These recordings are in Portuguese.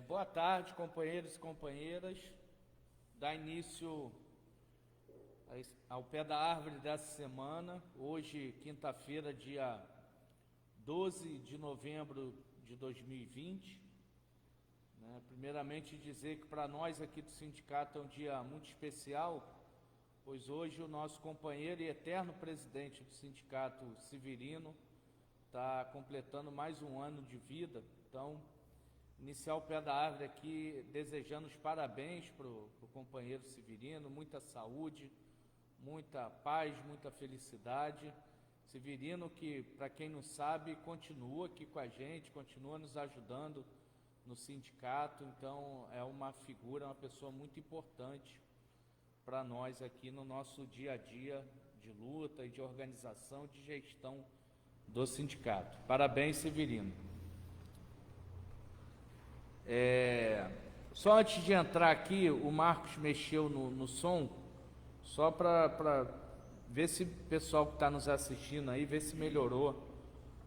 Boa tarde, companheiros e companheiras. Dá início ao pé da árvore dessa semana, hoje, quinta-feira, dia 12 de novembro de 2020. Primeiramente, dizer que para nós aqui do sindicato é um dia muito especial, pois hoje o nosso companheiro e eterno presidente do sindicato, Severino, está completando mais um ano de vida. Então, iniciar o pé da árvore aqui desejando os parabéns para o companheiro Severino, muita saúde, muita paz, muita felicidade. Severino, que para quem não sabe, continua aqui com a gente, continua nos ajudando no sindicato, então é uma figura, uma pessoa muito importante para nós aqui no nosso dia a dia de luta e de organização, de gestão do sindicato. Parabéns, Severino. Só antes de entrar aqui, o Marcos mexeu no som, só para ver se o pessoal que está nos assistindo aí, ver se melhorou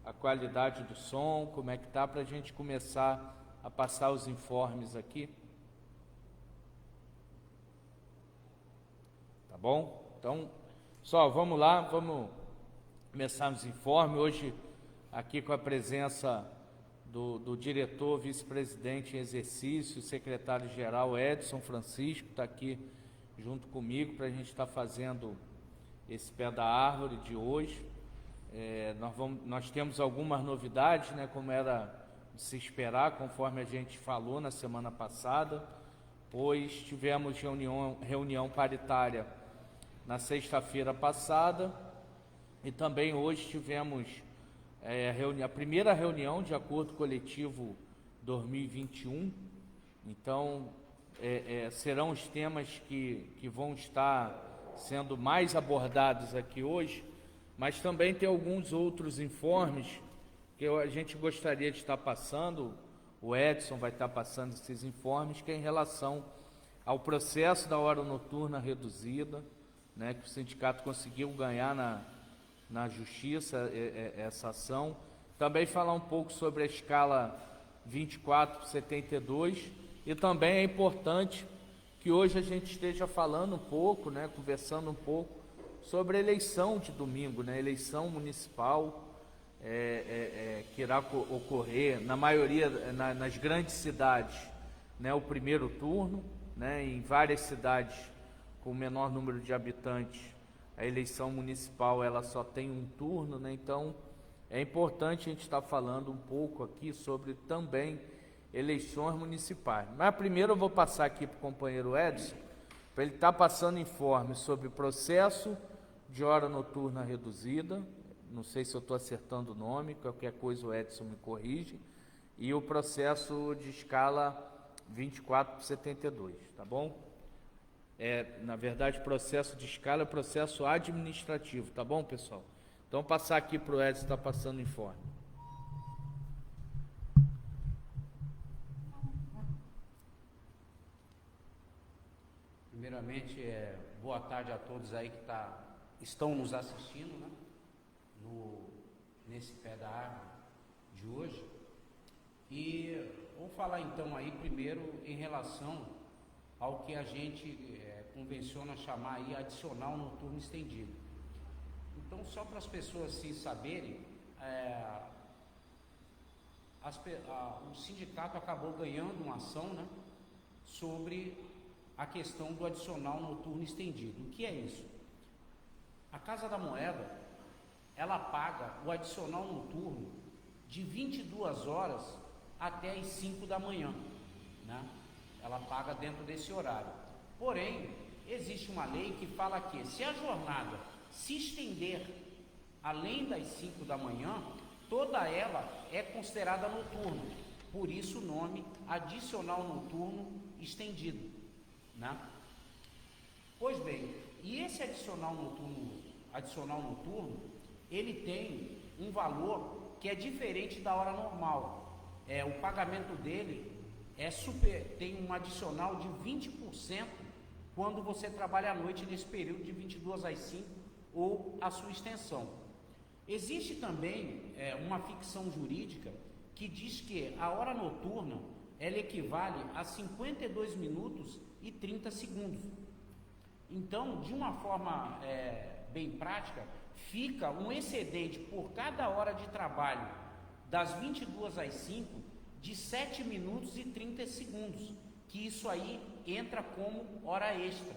a qualidade do som, como é que está, para a gente começar a passar os informes aqui. Tá bom? Então, vamos lá, vamos começar os informes. Hoje, aqui com a presença do diretor, vice-presidente em exercício, secretário-geral Edson Francisco, está aqui junto comigo para a gente estar fazendo esse pé da árvore de hoje. Nós temos algumas novidades, como era de se esperar, conforme a gente falou na semana passada, pois tivemos reunião paritária na sexta-feira passada e também hoje tivemos a primeira reunião de acordo coletivo 2021. Então, serão os temas que vão estar sendo mais abordados aqui hoje, mas também tem alguns outros informes que a gente gostaria de estar passando. O Edson vai estar passando esses informes, que é em relação ao processo da hora noturna reduzida, que o sindicato conseguiu ganhar na justiça essa ação. Também falar um pouco sobre a escala 24/72, e também é importante que hoje a gente esteja falando um pouco, conversando um pouco sobre a eleição de domingo, eleição municipal que irá ocorrer na maioria, nas grandes cidades, o primeiro turno, em várias cidades com menor número de habitantes, a eleição municipal ela só tem um turno, então é importante a gente estar falando um pouco aqui sobre também eleições municipais. Mas primeiro eu vou passar aqui para o companheiro Edson, para ele estar passando informes sobre o processo de hora noturna reduzida, não sei se eu estou acertando o nome, qualquer coisa o Edson me corrige, e o processo de escala 24/72, tá bom? Na verdade, processo de escala é processo administrativo, tá bom, pessoal? Então, passar aqui para o Edson estar passando informe. Primeiramente, boa tarde a todos aí que estão nos assistindo, nesse pé da árvore de hoje. E vou falar então aí primeiro em relação ao que a gente convenciona chamar aí adicional noturno estendido. Então, só para as pessoas se saberem, o sindicato acabou ganhando uma ação, sobre a questão do adicional noturno estendido. O que é isso? A Casa da Moeda, ela paga o adicional noturno de 22 horas até as 5 da manhã, Ela paga dentro desse horário. Porém, existe uma lei que fala que se a jornada se estender além das 5 da manhã, toda ela é considerada noturna. Por isso o nome adicional noturno estendido, Pois bem, e esse adicional noturno, ele tem um valor que é diferente da hora normal. O pagamento dele tem um adicional de 20% quando você trabalha à noite nesse período de 22 às 5 ou a sua extensão. Existe também uma ficção jurídica que diz que a hora noturna ela equivale a 52 minutos e 30 segundos. Então, de uma forma bem prática, fica um excedente por cada hora de trabalho, das 22 às 5, de 7 minutos e 30 segundos, que isso aí entra como hora extra.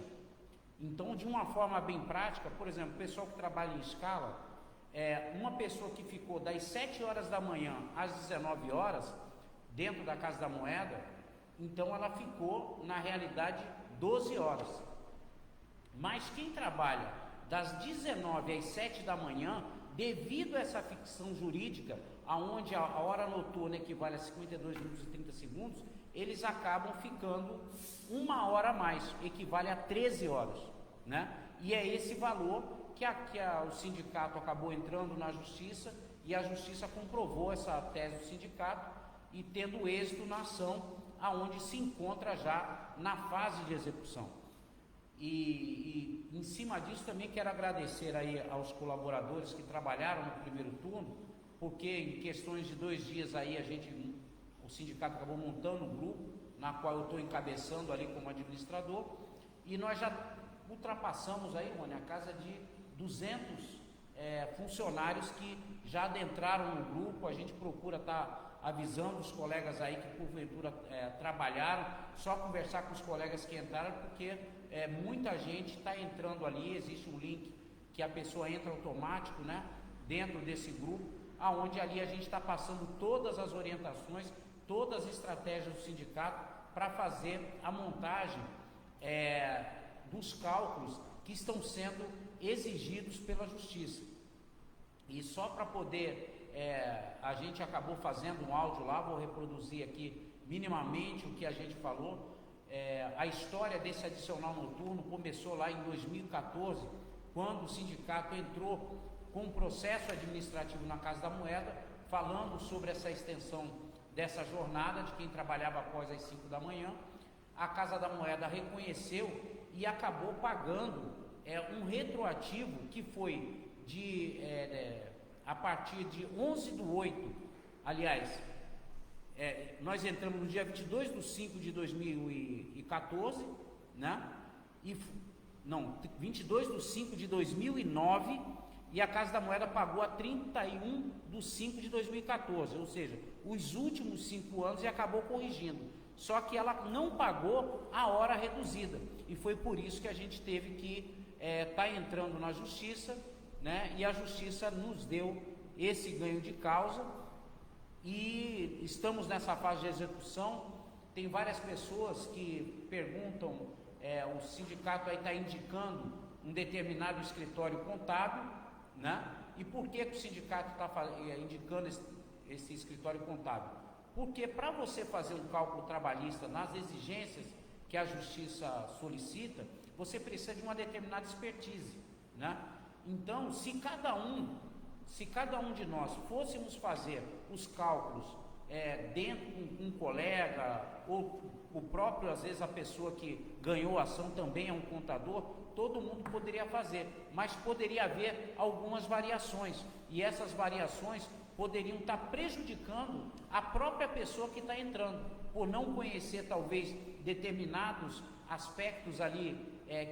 Então, de uma forma bem prática, por exemplo, o pessoal que trabalha em escala, uma pessoa que ficou das 7 horas da manhã às 19 horas, dentro da Casa da Moeda, então ela ficou, na realidade, 12 horas. Mas quem trabalha das 19 às 7 da manhã, devido a essa ficção jurídica, aonde a hora noturna equivale a 52 minutos e 30 segundos, eles acabam ficando 1 hora a mais, equivale a 13 horas, né? E é esse valor que o sindicato acabou entrando na justiça, e a justiça comprovou essa tese do sindicato, e tendo êxito na ação, aonde se encontra já na fase de execução. E em cima disso também quero agradecer aí aos colaboradores que trabalharam no primeiro turno, porque em questões de 2 dias aí o sindicato acabou montando um grupo, na qual eu estou encabeçando ali como administrador, e nós já ultrapassamos aí, Rony, a casa de 200 funcionários que já adentraram no grupo. A gente procura estar avisando os colegas aí que porventura trabalharam, só conversar com os colegas que entraram, porque muita gente está entrando ali. Existe um link que a pessoa entra automático, né, dentro desse grupo, aonde ali a gente está passando todas as orientações, todas as estratégias do sindicato para fazer a montagem dos cálculos que estão sendo exigidos pela justiça. E só para poder, a gente acabou fazendo um áudio lá, vou reproduzir aqui minimamente o que a gente falou. A história desse adicional noturno começou lá em 2014, quando o sindicato entrou com um processo administrativo na Casa da Moeda, falando sobre essa extensão dessa jornada de quem trabalhava após as 5 da manhã. A Casa da Moeda reconheceu e acabou pagando um retroativo que foi a partir de 11/8, aliás, nós entramos no dia 22/5 de 2014, né? 22/5 de 2009, e a Casa da Moeda pagou a 31/5 de 2014, ou seja, os últimos 5 anos, e acabou corrigindo. Só que ela não pagou a hora reduzida, e foi por isso que a gente teve que estar entrando na justiça, né? E a justiça nos deu esse ganho de causa, e estamos nessa fase de execução. Tem várias pessoas que perguntam, o sindicato aí está indicando um determinado escritório contábil, né? E por que o sindicato está indicando esse escritório contábil? Porque para você fazer um cálculo trabalhista nas exigências que a justiça solicita, você precisa de uma determinada expertise, né? Então, se cada um de nós fôssemos fazer os cálculos dentro com um colega, ou o próprio, às vezes a pessoa que ganhou a ação também é um contador, todo mundo poderia fazer, mas poderia haver algumas variações, e essas variações poderiam estar prejudicando a própria pessoa que está entrando, por não conhecer talvez determinados aspectos ali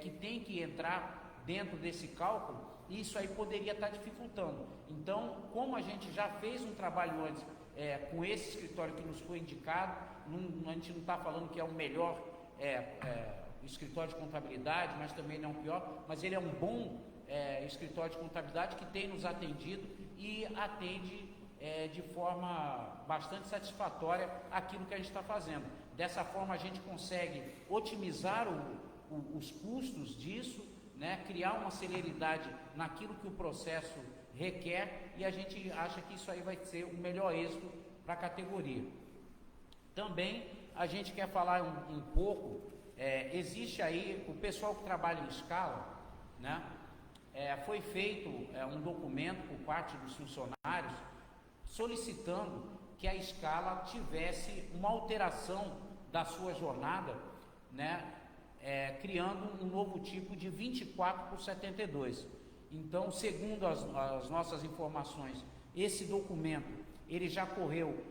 que tem que entrar dentro desse cálculo. Isso aí poderia estar dificultando. Então, como a gente já fez um trabalho antes com esse escritório que nos foi indicado, a gente não está falando que é o melhor escritório de contabilidade, mas também não é o pior, mas ele é um bom escritório de contabilidade que tem nos atendido e atende de forma bastante satisfatória aquilo que a gente está fazendo. Dessa forma a gente consegue otimizar os custos disso, né, criar uma celeridade naquilo que o processo requer, e a gente acha que isso aí vai ser o melhor êxito para a categoria. Também a gente quer falar um pouco, existe aí o pessoal que trabalha em escala, né, foi feito um documento por parte dos funcionários solicitando que a escala tivesse uma alteração da sua jornada, né, criando um novo tipo de 24/72. Então, segundo as nossas informações, esse documento ele já correu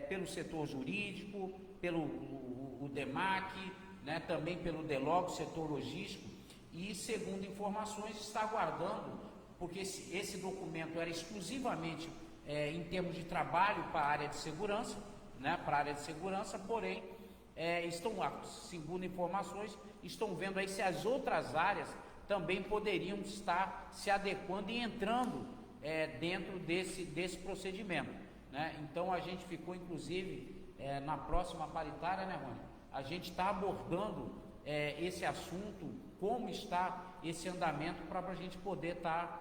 pelo setor jurídico, pelo o DEMAC, né, também pelo DELOG, setor logístico, e segundo informações está aguardando, porque esse documento era exclusivamente em termos de trabalho para a área de segurança, né, porém segundo informações, estão vendo aí se as outras áreas também poderiam estar se adequando e entrando dentro desse procedimento, né? Então a gente ficou, inclusive, na próxima paritária, né, Rony? A gente está abordando esse assunto, como está esse andamento, para a gente poder estar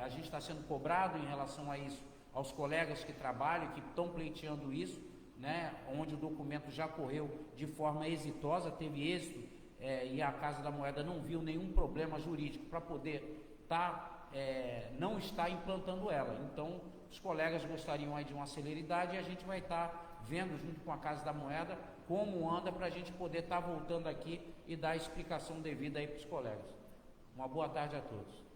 a gente está sendo cobrado em relação a isso, aos colegas que trabalham, que estão pleiteando isso, né, onde o documento já correu de forma exitosa, teve êxito, e a Casa da Moeda não viu nenhum problema jurídico para poder não estar implantando ela. Então, os colegas gostariam aí de uma celeridade, e a gente vai estar vendo junto com a Casa da Moeda como anda, para a gente poder estar voltando aqui e dar a explicação devida aí para os colegas. Uma boa tarde a todos.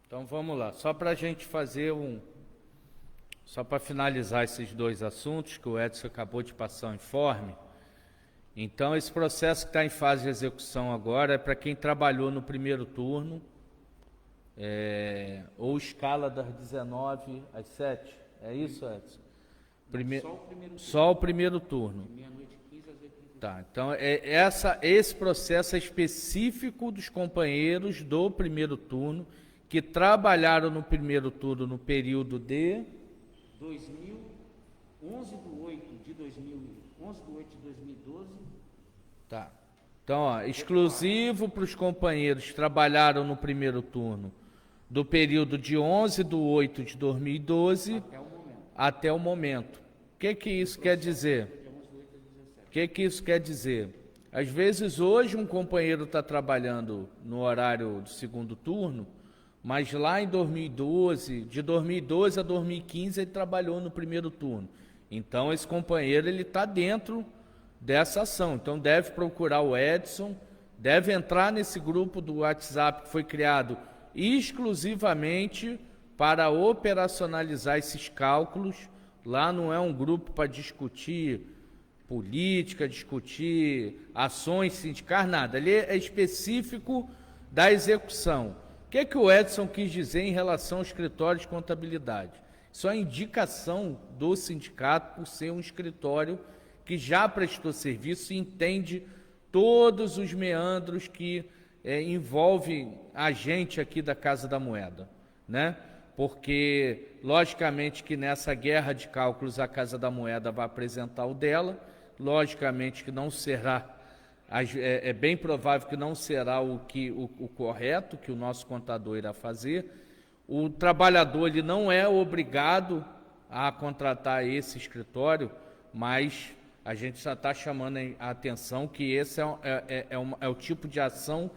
Então vamos lá, só para a gente fazer só para finalizar esses dois assuntos que o Edson acabou de passar o informe. Então esse processo que está em fase de execução agora é para quem trabalhou no primeiro turno, ou escala das 19 às 7, é isso, Edson? Só o primeiro turno. Meia-noite 15 às 8h15. Tá, então esse processo é específico dos companheiros do primeiro turno, que trabalharam no primeiro turno no período de 11 de 8 de 2012. Tá. Então, exclusivo para os companheiros que trabalharam no primeiro turno do período de 11 de 8 de 2012 até o momento. O que isso quer dizer? O que isso quer dizer? Às vezes hoje um companheiro está trabalhando no horário do segundo turno, mas lá em 2012, de 2012 a 2015, ele trabalhou no primeiro turno. Então, esse companheiro está dentro dessa ação. Então, deve procurar o Edson, deve entrar nesse grupo do WhatsApp que foi criado exclusivamente para operacionalizar esses cálculos. Lá não é um grupo para discutir política, discutir ações sindicais, nada. Ali é específico da execução. O que o Edson quis dizer em relação ao escritório de contabilidade? Isso é indicação do sindicato por ser um escritório que já prestou serviço e entende todos os meandros que envolvem a gente aqui da Casa da Moeda, né? Porque, logicamente, que nessa guerra de cálculos a Casa da Moeda vai apresentar o dela, logicamente que não será, é bem provável que não será o correto que o nosso contador irá fazer. O trabalhador ele não é obrigado a contratar esse escritório, mas a gente já está chamando a atenção que esse é o tipo de ação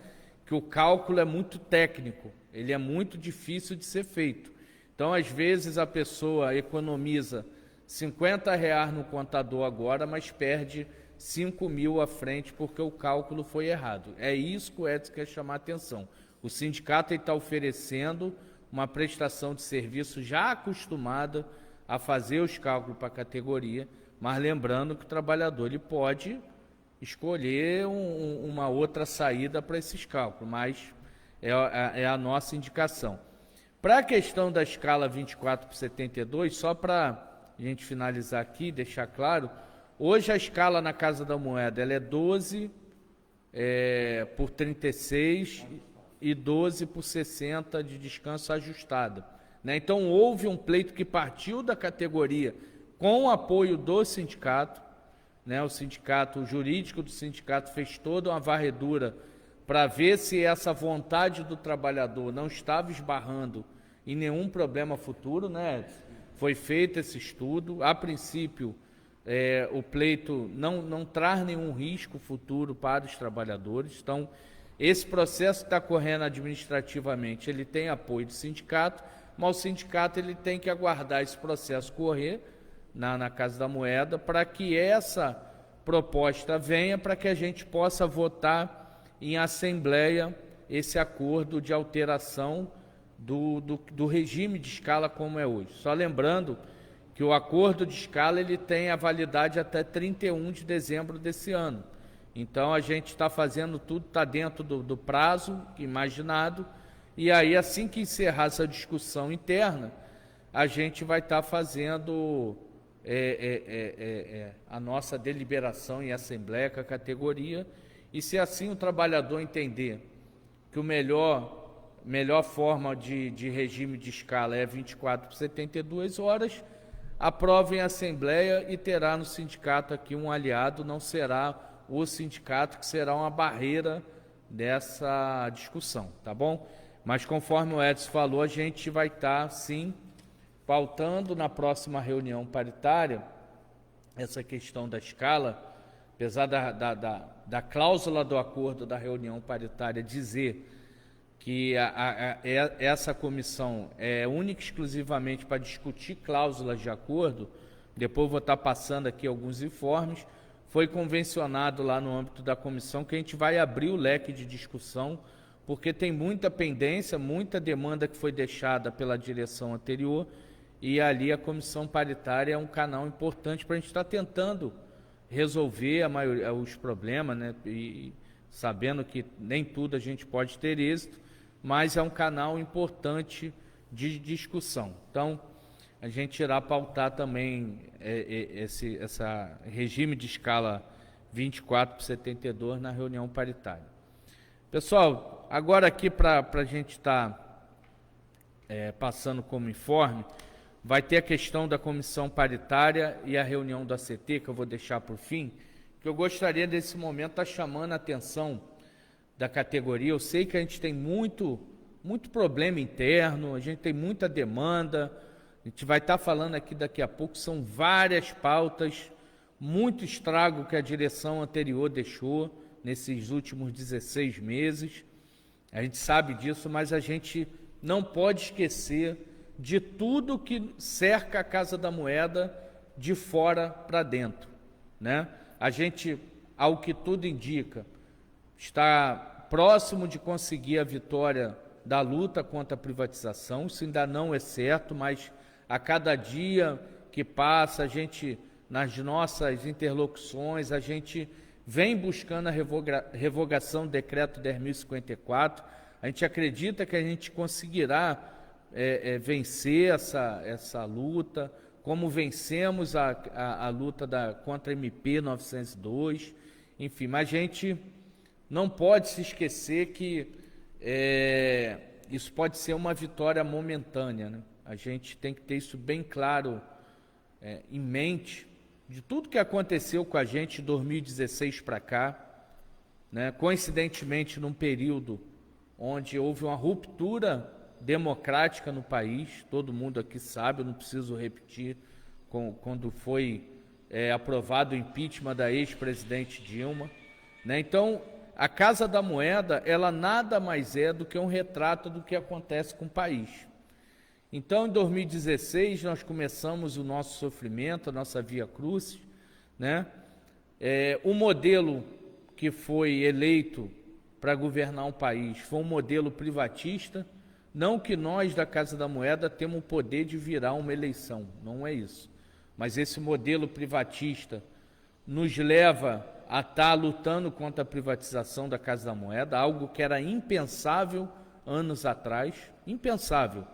que o cálculo é muito técnico, ele é muito difícil de ser feito. Então, às vezes, a pessoa economiza R$50 no contador agora, mas perde 5 mil à frente porque o cálculo foi errado. É isso que o Edson quer chamar a atenção. O sindicato está oferecendo uma prestação de serviço já acostumada a fazer os cálculos para a categoria, mas lembrando que o trabalhador ele pode escolher uma outra saída para esses cálculos, mas é a nossa indicação. Para a questão da escala 24/72, só para a gente finalizar aqui, deixar claro, hoje a escala na Casa da Moeda ela é 12 por 36 e 12 por 60 de descanso ajustada, né? Então houve um pleito que partiu da categoria com o apoio do sindicato, né? O sindicato, o jurídico do sindicato fez toda uma varredura para ver se essa vontade do trabalhador não estava esbarrando em nenhum problema futuro, né? Foi feito esse estudo, a princípio o pleito não traz nenhum risco futuro para os trabalhadores. Então, esse processo que está correndo administrativamente, ele tem apoio do sindicato, mas o sindicato ele tem que aguardar esse processo correr na Casa da Moeda para que essa proposta venha, para que a gente possa votar em assembleia esse acordo de alteração do regime de escala como é hoje. Só lembrando que o acordo de escala ele tem a validade até 31 de dezembro desse ano. Então a gente está fazendo tudo, está dentro do prazo imaginado, e aí assim que encerrar essa discussão interna, a gente vai estar fazendo a nossa deliberação em assembleia com a categoria, e se assim o trabalhador entender que o melhor forma de regime de escala é 24 por 72 horas, aprove em assembleia e terá no sindicato aqui um aliado, não será o sindicato que será uma barreira dessa discussão, tá bom? Mas conforme o Edson falou, a gente vai estar, sim, pautando na próxima reunião paritária essa questão da escala, apesar da cláusula do acordo da reunião paritária dizer que essa comissão é única e exclusivamente para discutir cláusulas de acordo. Depois vou estar passando aqui alguns informes. Foi convencionado lá no âmbito da comissão que a gente vai abrir o leque de discussão, porque tem muita pendência, muita demanda que foi deixada pela direção anterior, e ali a comissão paritária é um canal importante para a gente estar tentando resolver os problemas, né? E sabendo que nem tudo a gente pode ter êxito, mas é um canal importante de discussão. Então, a gente irá pautar também esse regime de escala 24 por 72 na reunião paritária. Pessoal, agora aqui para a gente estar passando como informe, vai ter a questão da comissão paritária e a reunião do ACT, que eu vou deixar para o fim, que eu gostaria nesse momento estar chamando a atenção da categoria. Eu sei que a gente tem muito problema interno, a gente tem muita demanda, a gente vai estar falando aqui daqui a pouco, são várias pautas, muito estrago que a direção anterior deixou nesses últimos 16 meses, a gente sabe disso, mas a gente não pode esquecer de tudo que cerca a Casa da Moeda de fora para dentro, né? A gente, ao que tudo indica, está próximo de conseguir a vitória da luta contra a privatização. Isso ainda não é certo, mas a cada dia que passa, a gente, nas nossas interlocuções, a gente vem buscando a revogação do decreto 10.054. A gente acredita que a gente conseguirá vencer essa luta, como vencemos a luta contra a MP 902, enfim, mas a gente não pode se esquecer que isso pode ser uma vitória momentânea, né? A gente tem que ter isso bem claro em mente, de tudo que aconteceu com a gente de 2016 para cá, né? Coincidentemente num período onde houve uma ruptura democrática no país, todo mundo aqui sabe, eu não preciso repetir, quando foi aprovado o impeachment da ex-presidente Dilma, né? Então, a Casa da Moeda, ela nada mais é do que um retrato do que acontece com o país. Então, em 2016, nós começamos o nosso sofrimento, a nossa via crucis, né? O modelo que foi eleito para governar um país foi um modelo privatista. Não que nós da Casa da Moeda temos o poder de virar uma eleição, não é isso. Mas esse modelo privatista nos leva a estar lutando contra a privatização da Casa da Moeda, algo que era impensável anos atrás, impensável.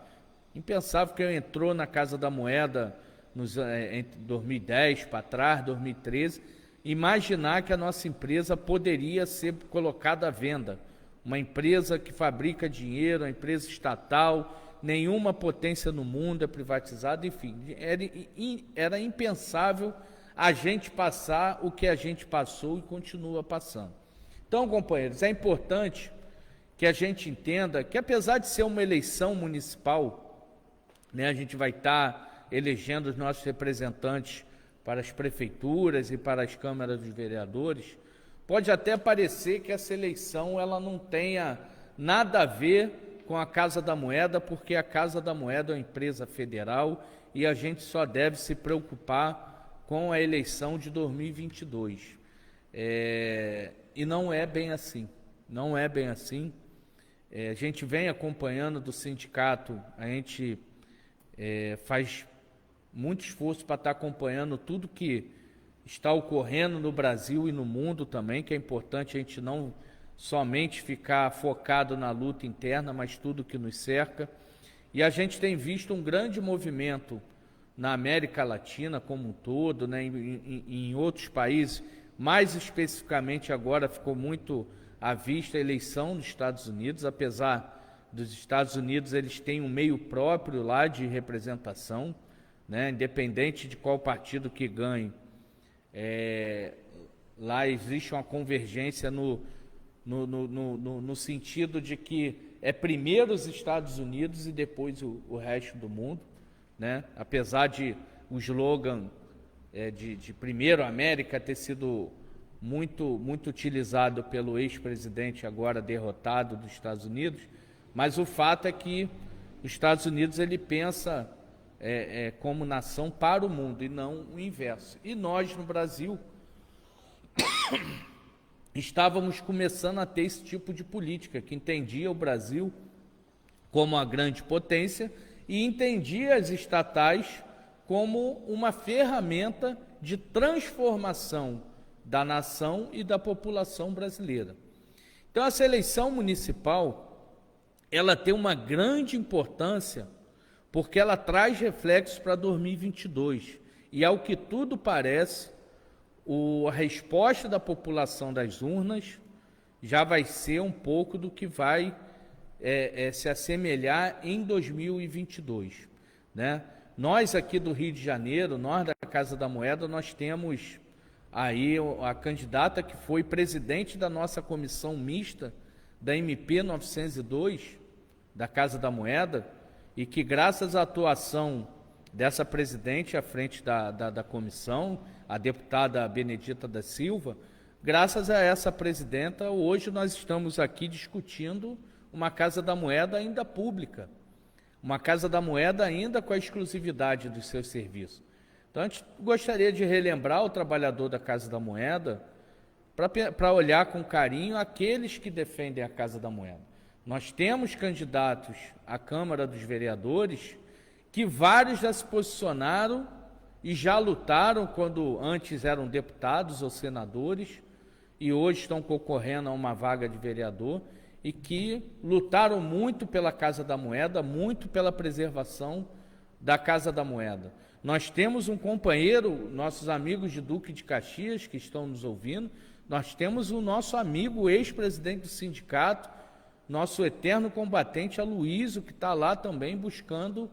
Impensável que eu entrou na Casa da Moeda entre 2010 para trás, 2013, imaginar que a nossa empresa poderia ser colocada à venda. Uma empresa que fabrica dinheiro, uma empresa estatal, nenhuma potência no mundo é privatizada, enfim, era impensável a gente passar o que a gente passou e continua passando. Então, companheiros, é importante que a gente entenda que, apesar de ser uma eleição municipal, né, a gente vai estar elegendo os nossos representantes para as prefeituras e para as câmaras dos vereadores. Pode até parecer que essa eleição ela não tenha nada a ver com a Casa da Moeda, porque a Casa da Moeda é uma empresa federal e a gente só deve se preocupar com a eleição de 2022. E não é bem assim, não é bem assim. a gente vem acompanhando do sindicato, a gente faz muito esforço para estar acompanhando tudo que está ocorrendo no Brasil e no mundo também, que é importante a gente não somente ficar focado na luta interna, mas tudo que nos cerca. E a gente tem visto um grande movimento na América Latina como um todo, né, em outros países, mais especificamente agora ficou muito à vista a eleição dos Estados Unidos, apesar dos Estados Unidos eles têm um meio próprio lá de representação, né, independente de qual partido que ganhe, lá existe uma convergência no sentido de que é primeiro os Estados Unidos e depois o resto do mundo, né? Apesar de o slogan de primeiro América ter sido muito utilizado pelo ex-presidente agora derrotado dos Estados Unidos, mas o fato é que os Estados Unidos ele pensa como nação para o mundo e não o inverso. E nós no Brasil estávamos começando a ter esse tipo de política, que entendia o Brasil como uma grande potência e entendia as estatais como uma ferramenta de transformação da nação e da população brasileira. Então, essa eleição municipal, ela tem uma grande importância, porque ela traz reflexos para 2022. E, ao que tudo parece, a resposta da população das urnas já vai ser um pouco do que vai se assemelhar em 2022, né? Nós aqui do Rio de Janeiro, nós da Casa da Moeda, nós temos aí a candidata que foi presidente da nossa comissão mista da MP 902, da Casa da Moeda, e que graças à atuação dessa presidente à frente da comissão, a deputada Benedita da Silva, graças a essa presidenta, hoje nós estamos aqui discutindo uma Casa da Moeda ainda pública, uma Casa da Moeda ainda com a exclusividade dos seus serviços. Então, a gente gostaria de relembrar o trabalhador da Casa da Moeda para olhar com carinho aqueles que defendem a Casa da Moeda. Nós temos candidatos à Câmara dos Vereadores que vários já se posicionaram e já lutaram quando antes eram deputados ou senadores e hoje estão concorrendo a uma vaga de vereador e que lutaram muito pela Casa da Moeda, muito pela preservação da Casa da Moeda. Nós temos um companheiro, nossos amigos de Duque de Caxias que estão nos ouvindo, nós temos o nosso amigo, ex-presidente do sindicato, nosso eterno combatente Aloysio, que está lá também buscando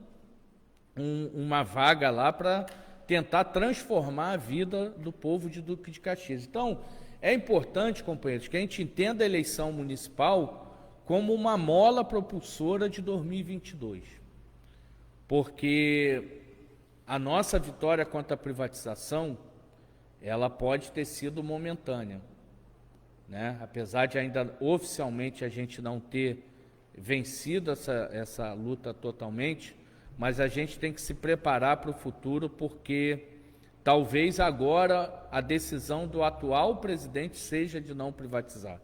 uma vaga lá para tentar transformar a vida do povo de Duque de Caxias. Então, é importante, companheiros, que a gente entenda a eleição municipal como uma mola propulsora de 2022, porque a nossa vitória contra a privatização, ela pode ter sido momentânea, né? Apesar de ainda oficialmente a gente não ter vencido essa luta totalmente, mas a gente tem que se preparar para o futuro, porque talvez agora a decisão do atual presidente seja de não privatizar,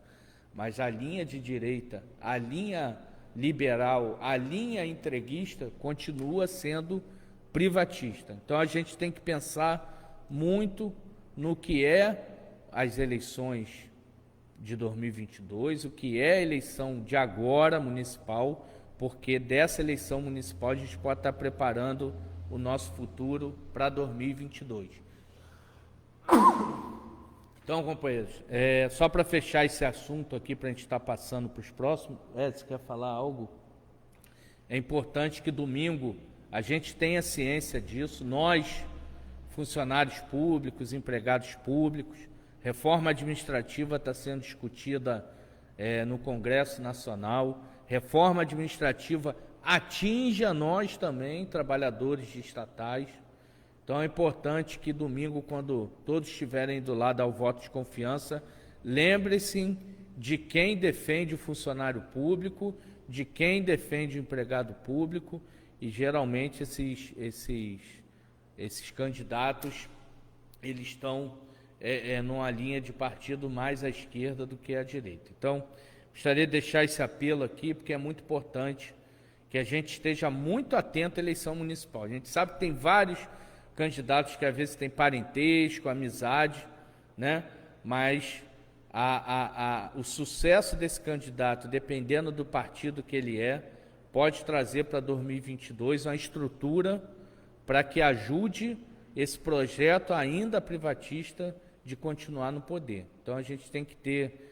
mas a linha de direita, a linha liberal, a linha entreguista continua sendo privatista. Então a gente tem que pensar muito no que é as eleições de 2022, o que é a eleição de agora municipal, porque dessa eleição municipal a gente pode estar preparando o nosso futuro para 2022. Então, companheiros, só para fechar esse assunto aqui, para a gente estar passando para os próximos, você quer falar algo? É importante que domingo a gente tenha ciência disso, nós, funcionários públicos, empregados públicos, reforma administrativa está sendo discutida no Congresso Nacional, reforma administrativa atinge a nós também, trabalhadores de estatais. Então é importante que domingo, quando todos estiverem do lado ao voto de confiança, lembre-se de quem defende o funcionário público, de quem defende o empregado público, e geralmente esses candidatos, eles estão numa linha de partido mais à esquerda do que à direita. Então, Gostaria de deixar esse apelo aqui, porque é muito importante que a gente esteja muito atento à eleição municipal. A gente sabe que tem vários candidatos que às vezes têm parentesco, amizade, né? Mas o sucesso desse candidato, dependendo do partido que ele pode trazer para 2022 uma estrutura para que ajude esse projeto ainda privatista de continuar no poder. Então a gente tem que ter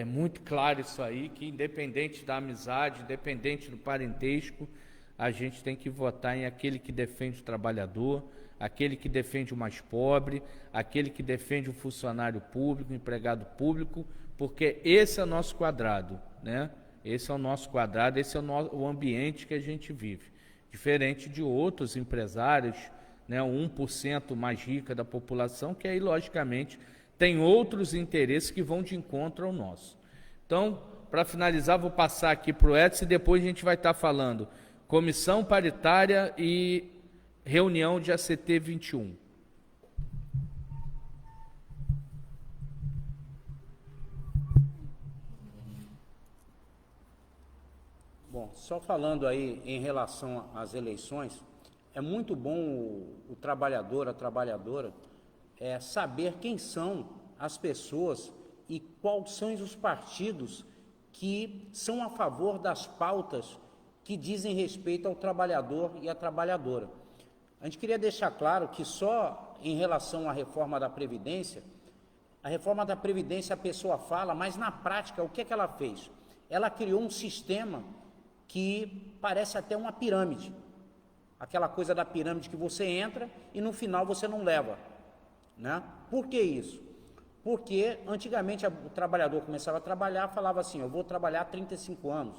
muito claro isso aí, que independente da amizade, independente do parentesco, a gente tem que votar em aquele que defende o trabalhador, aquele que defende o mais pobre, aquele que defende o funcionário público, o empregado público, porque esse é o nosso quadrado, né? Esse é o nosso quadrado, esse é o ambiente que a gente vive. Diferente de outros empresários, né, o 1% mais rica da população, que aí, logicamente, tem outros interesses que vão de encontro ao nosso. Então, para finalizar, vou passar aqui para o Edson e depois a gente vai estar falando comissão paritária e reunião de ACT 21. Bom, só falando aí em relação às eleições, é muito bom o trabalhador, a trabalhadora, saber quem são as pessoas e quais são os partidos que são a favor das pautas que dizem respeito ao trabalhador e à trabalhadora. A gente queria deixar claro que só em relação à reforma da Previdência, a reforma da Previdência a pessoa fala, mas na prática o que é que ela fez? Ela criou um sistema que parece até uma pirâmide. Aquela coisa da pirâmide que você entra e no final você não leva, né? Por que isso? Porque antigamente o trabalhador começava a trabalhar, falava assim, eu vou trabalhar 35 anos,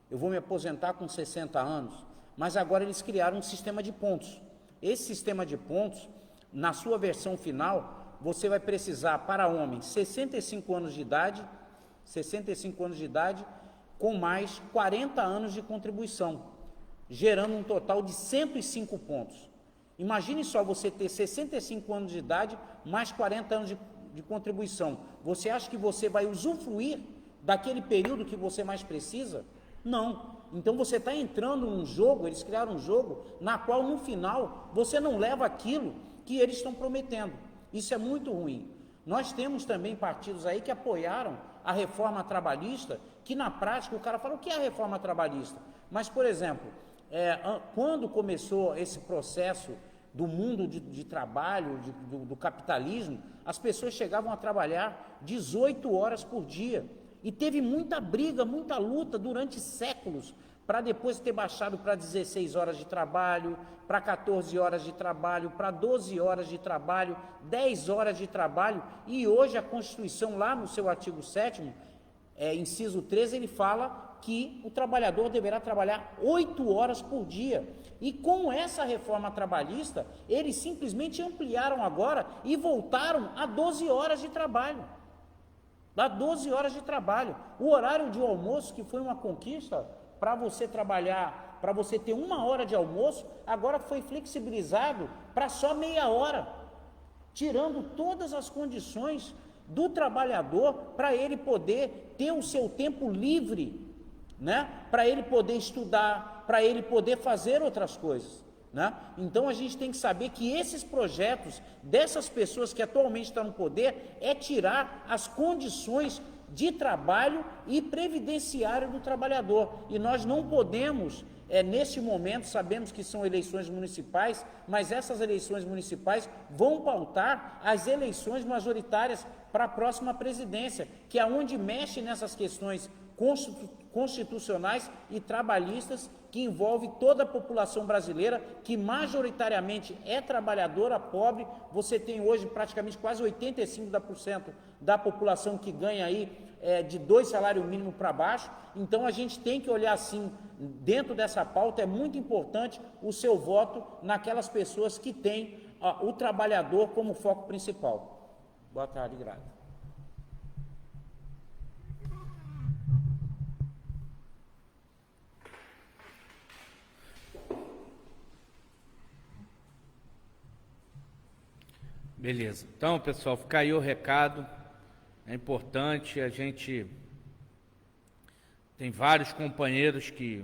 eu vou me aposentar com 60 anos, mas agora eles criaram um sistema de pontos. Esse sistema de pontos, na sua versão final, você vai precisar, para homem, 65 anos de idade, com mais 40 anos de contribuição, gerando um total de 105 pontos. Imagine só você ter 65 anos de idade, mais 40 anos de contribuição. Você acha que você vai usufruir daquele período que você mais precisa? Não. Então você está entrando num jogo, eles criaram um jogo, na qual no final você não leva aquilo que eles estão prometendo. Isso é muito ruim. Nós temos também partidos aí que apoiaram a reforma trabalhista, que na prática o cara fala, o que é a reforma trabalhista? Mas, por exemplo, quando começou esse processo do mundo de trabalho, do capitalismo, as pessoas chegavam a trabalhar 18 horas por dia. E teve muita briga, muita luta durante séculos, para depois ter baixado para 16 horas de trabalho, para 14 horas de trabalho, para 12 horas de trabalho, 10 horas de trabalho, e hoje a Constituição, lá no seu artigo 7º, inciso 13, ele fala que o trabalhador deverá trabalhar 8 horas por dia. E com essa reforma trabalhista, eles simplesmente ampliaram agora e voltaram a 12 horas de trabalho. Dá 12 horas de trabalho. O horário de almoço, que foi uma conquista para você trabalhar, para você ter 1 hora de almoço, agora foi flexibilizado para só meia hora, tirando todas as condições do trabalhador para ele poder ter o seu tempo livre, né? Para ele poder estudar, para ele poder fazer outras coisas, né? Então a gente tem que saber que esses projetos dessas pessoas que atualmente estão no poder tirar as condições de trabalho e previdenciário do trabalhador, e nós não podemos, nesse momento, sabemos que são eleições municipais, mas essas eleições municipais vão pautar as eleições majoritárias para a próxima presidência, que é onde mexe nessas questões constitucionais e trabalhistas que envolve toda a população brasileira, que majoritariamente é trabalhadora, pobre. Você tem hoje praticamente quase 85% da população que ganha aí de 2 salários mínimos para baixo. Então a gente tem que olhar assim, dentro dessa pauta é muito importante o seu voto naquelas pessoas que têm o trabalhador como foco principal. Boa tarde, grato. Beleza. Então, pessoal, fica aí o recado. É importante a gente tem vários companheiros que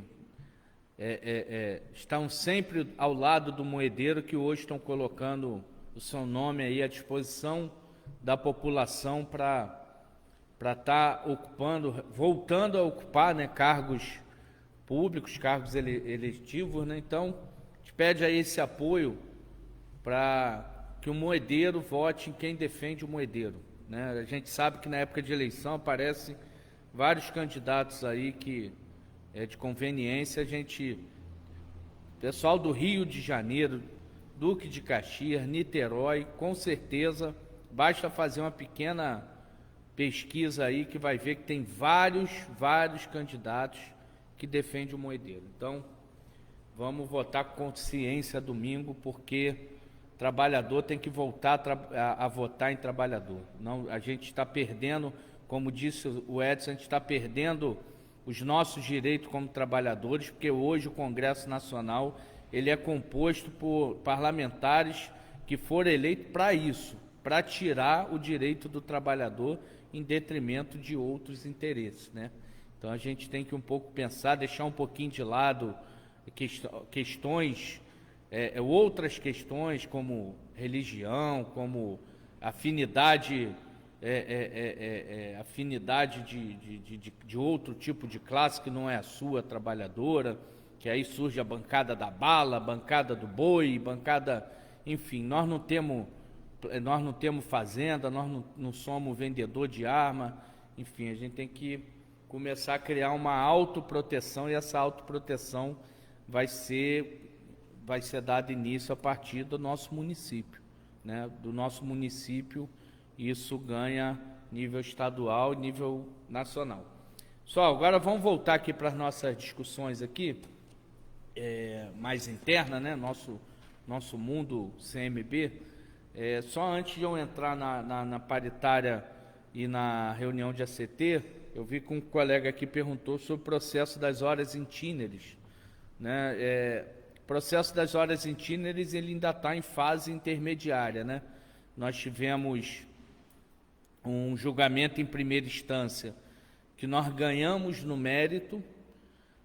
estão sempre ao lado do Moedeiro, que hoje estão colocando o seu nome aí à disposição da população para estar ocupando, voltando a ocupar, né, cargos públicos, cargos eletivos, né? Então, a gente pede aí esse apoio para que o Moedeiro vote em quem defende o Moedeiro, né? A gente sabe que na época de eleição aparecem vários candidatos aí que é de conveniência. Pessoal do Rio de Janeiro, Duque de Caxias, Niterói, com certeza, basta fazer uma pequena pesquisa aí que vai ver que tem vários candidatos que defendem o Moedeiro. Então, vamos votar com consciência domingo, porque trabalhador tem que voltar a votar em trabalhador. Não, a gente está perdendo, como disse o Edson, a gente está perdendo os nossos direitos como trabalhadores, porque hoje o Congresso Nacional ele é composto por parlamentares que foram eleitos para isso, para tirar o direito do trabalhador em detrimento de outros interesses, né? Então a gente tem que um pouco pensar, deixar um pouquinho de lado questões, outras questões como religião, como afinidade de outro tipo de classe que não é a sua, trabalhadora, que aí surge a bancada da bala, a bancada do boi, bancada, enfim, nós não temos fazenda, nós não somos vendedor de arma, enfim, a gente tem que começar a criar uma autoproteção, e essa autoproteção vai ser dada início a partir do nosso município, né? Do nosso município, isso ganha nível estadual e nível nacional. Pessoal, agora vamos voltar aqui para as nossas discussões aqui, mais interna, né? Nosso mundo CMB. Só antes de eu entrar na paritária e na reunião de ACT, eu vi que um colega aqui perguntou sobre o processo das horas itinerares, né? O processo das horas itinerares ele ainda está em fase intermediária, né? Nós tivemos um julgamento em primeira instância que nós ganhamos no mérito,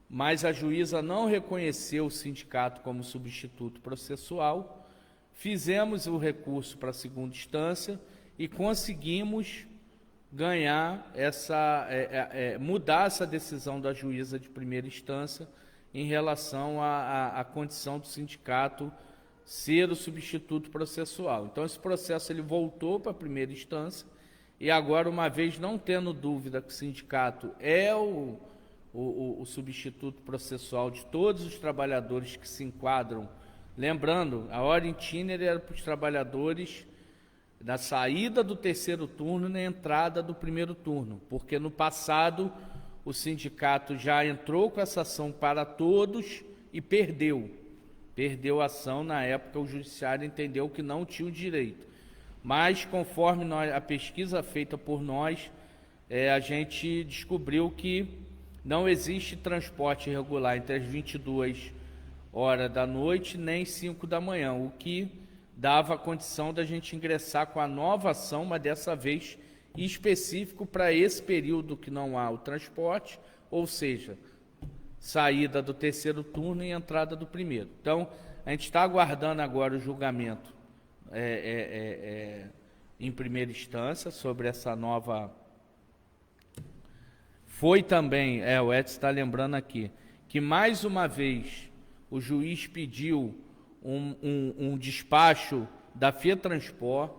mas a juíza não reconheceu o sindicato como substituto processual. Fizemos o recurso para a segunda instância e conseguimos ganhar mudar essa decisão da juíza de primeira instância em relação à condição do sindicato ser o substituto processual. Então esse processo ele voltou para a primeira instância e agora, uma vez não tendo dúvida que o sindicato é o substituto processual de todos os trabalhadores que se enquadram, lembrando, a hora itinerante era para os trabalhadores da saída do terceiro turno e na entrada do primeiro turno, porque no passado o sindicato já entrou com essa ação para todos e perdeu a ação. Na época o judiciário entendeu que não tinha o direito, mas conforme a pesquisa feita por nós, a gente descobriu que não existe transporte regular entre as 22 horas da noite nem 5 da manhã, o que dava a condição da gente ingressar com a nova ação, mas dessa vez específico para esse período que não há o transporte, ou seja, saída do terceiro turno e entrada do primeiro. Então, a gente está aguardando agora o julgamento em primeira instância sobre essa nova. Foi também, o Edson está lembrando aqui, que mais uma vez o juiz pediu um despacho da FETransport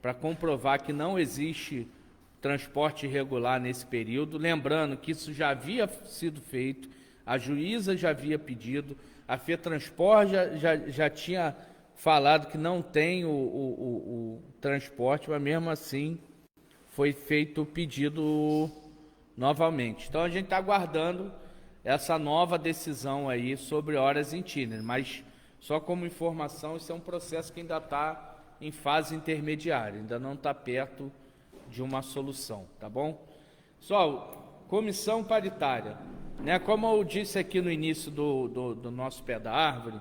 para comprovar que não existe transporte irregular nesse período, lembrando que isso já havia sido feito, a juíza já havia pedido, a FETransport já tinha falado que não tem o transporte, mas mesmo assim foi feito o pedido novamente. Então a gente está aguardando essa nova decisão aí sobre horas itinerantes, mas só como informação, isso é um processo que ainda está em fase intermediária, ainda não está perto de uma solução, tá bom? Pessoal, comissão paritária, né? Como eu disse aqui no início do nosso pé da árvore,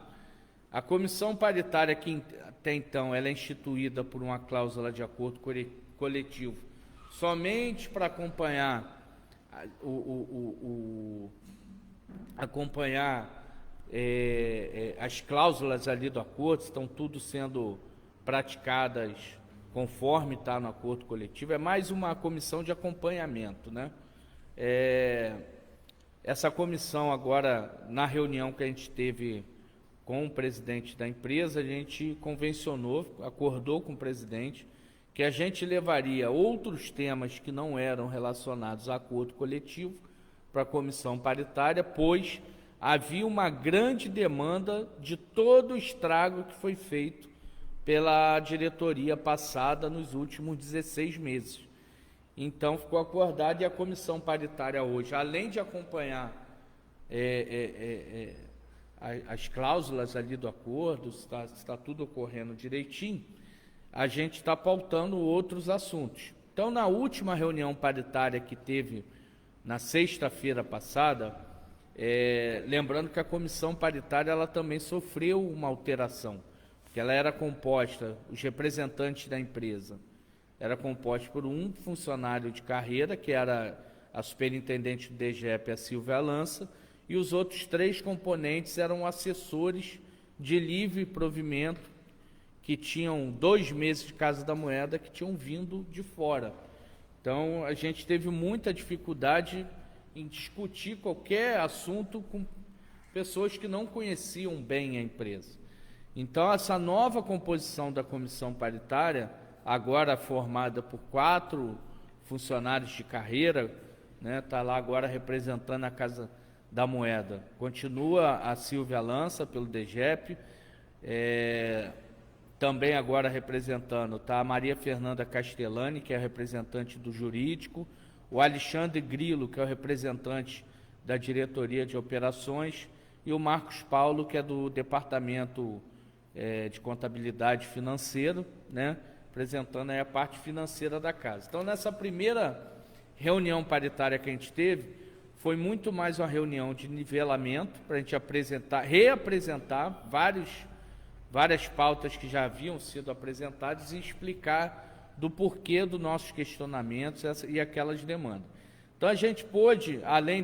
a comissão paritária que até então ela é instituída por uma cláusula de acordo coletivo somente para acompanhar acompanhar as cláusulas ali do acordo, estão tudo sendo praticadas conforme está no acordo coletivo. É mais uma comissão de acompanhamento, né? Essa comissão agora, na reunião que a gente teve com o presidente da empresa, a gente convencionou, acordou com o presidente, que a gente levaria outros temas que não eram relacionados a acordo coletivo para a comissão paritária, pois havia uma grande demanda de todo o estrago que foi feito pela diretoria passada nos últimos 16 meses. Então, ficou acordado, e a comissão paritária hoje, além de acompanhar as cláusulas ali do acordo, está tudo ocorrendo direitinho, a gente está pautando outros assuntos. Então, na última reunião paritária que teve na sexta-feira passada, lembrando que a comissão paritária ela também sofreu uma alteração, porque ela era composta, os representantes da empresa, era composta por um funcionário de carreira, que era a superintendente do DGEP, a Silvia Lança, e os outros 3 componentes eram assessores de livre provimento, que tinham 2 meses de Casa da Moeda, que tinham vindo de fora. Então, a gente teve muita dificuldade em discutir qualquer assunto com pessoas que não conheciam bem a empresa. Então, essa nova composição da comissão paritária, agora formada por 4 funcionários de carreira, né, está lá agora representando a Casa da Moeda. Continua a Silvia Lança, pelo DGEP, também agora representando, está a Maria Fernanda Castellani, que é representante do jurídico, o Alexandre Grilo, que é o representante da diretoria de operações, e o Marcos Paulo, que é do departamento de contabilidade financeira, né, apresentando aí a parte financeira da casa. Então, nessa primeira reunião paritária que a gente teve, foi muito mais uma reunião de nivelamento, para a gente reapresentar várias pautas que já haviam sido apresentadas e explicar do porquê dos nossos questionamentos e aquelas demandas. Então, a gente pôde, além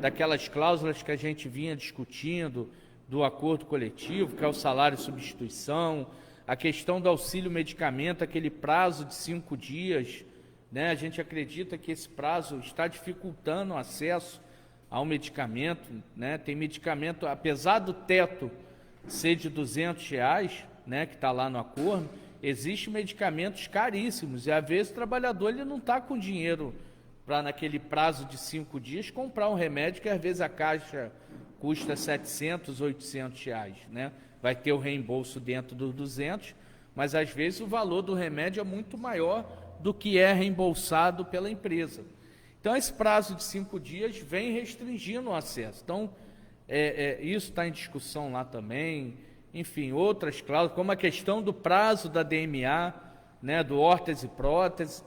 daquelas cláusulas que a gente vinha discutindo, do acordo coletivo, que é o salário e substituição, a questão do auxílio medicamento, aquele prazo de 5 dias, né? A gente acredita que esse prazo está dificultando o acesso ao medicamento, né? Tem medicamento, apesar do teto ser de R$200, né, que está lá no acordo, existem medicamentos caríssimos, e às vezes o trabalhador ele não está com dinheiro para, naquele prazo de 5 dias, comprar um remédio que às vezes a caixa custa R$700, R$800, né? Vai ter o reembolso dentro dos 200, mas às vezes o valor do remédio é muito maior do que é reembolsado pela empresa. Então, esse prazo de 5 dias vem restringindo o acesso. Então, isso está em discussão lá também. Enfim, outras cláusulas, como a questão do prazo da DMA, né, do órtese e prótese.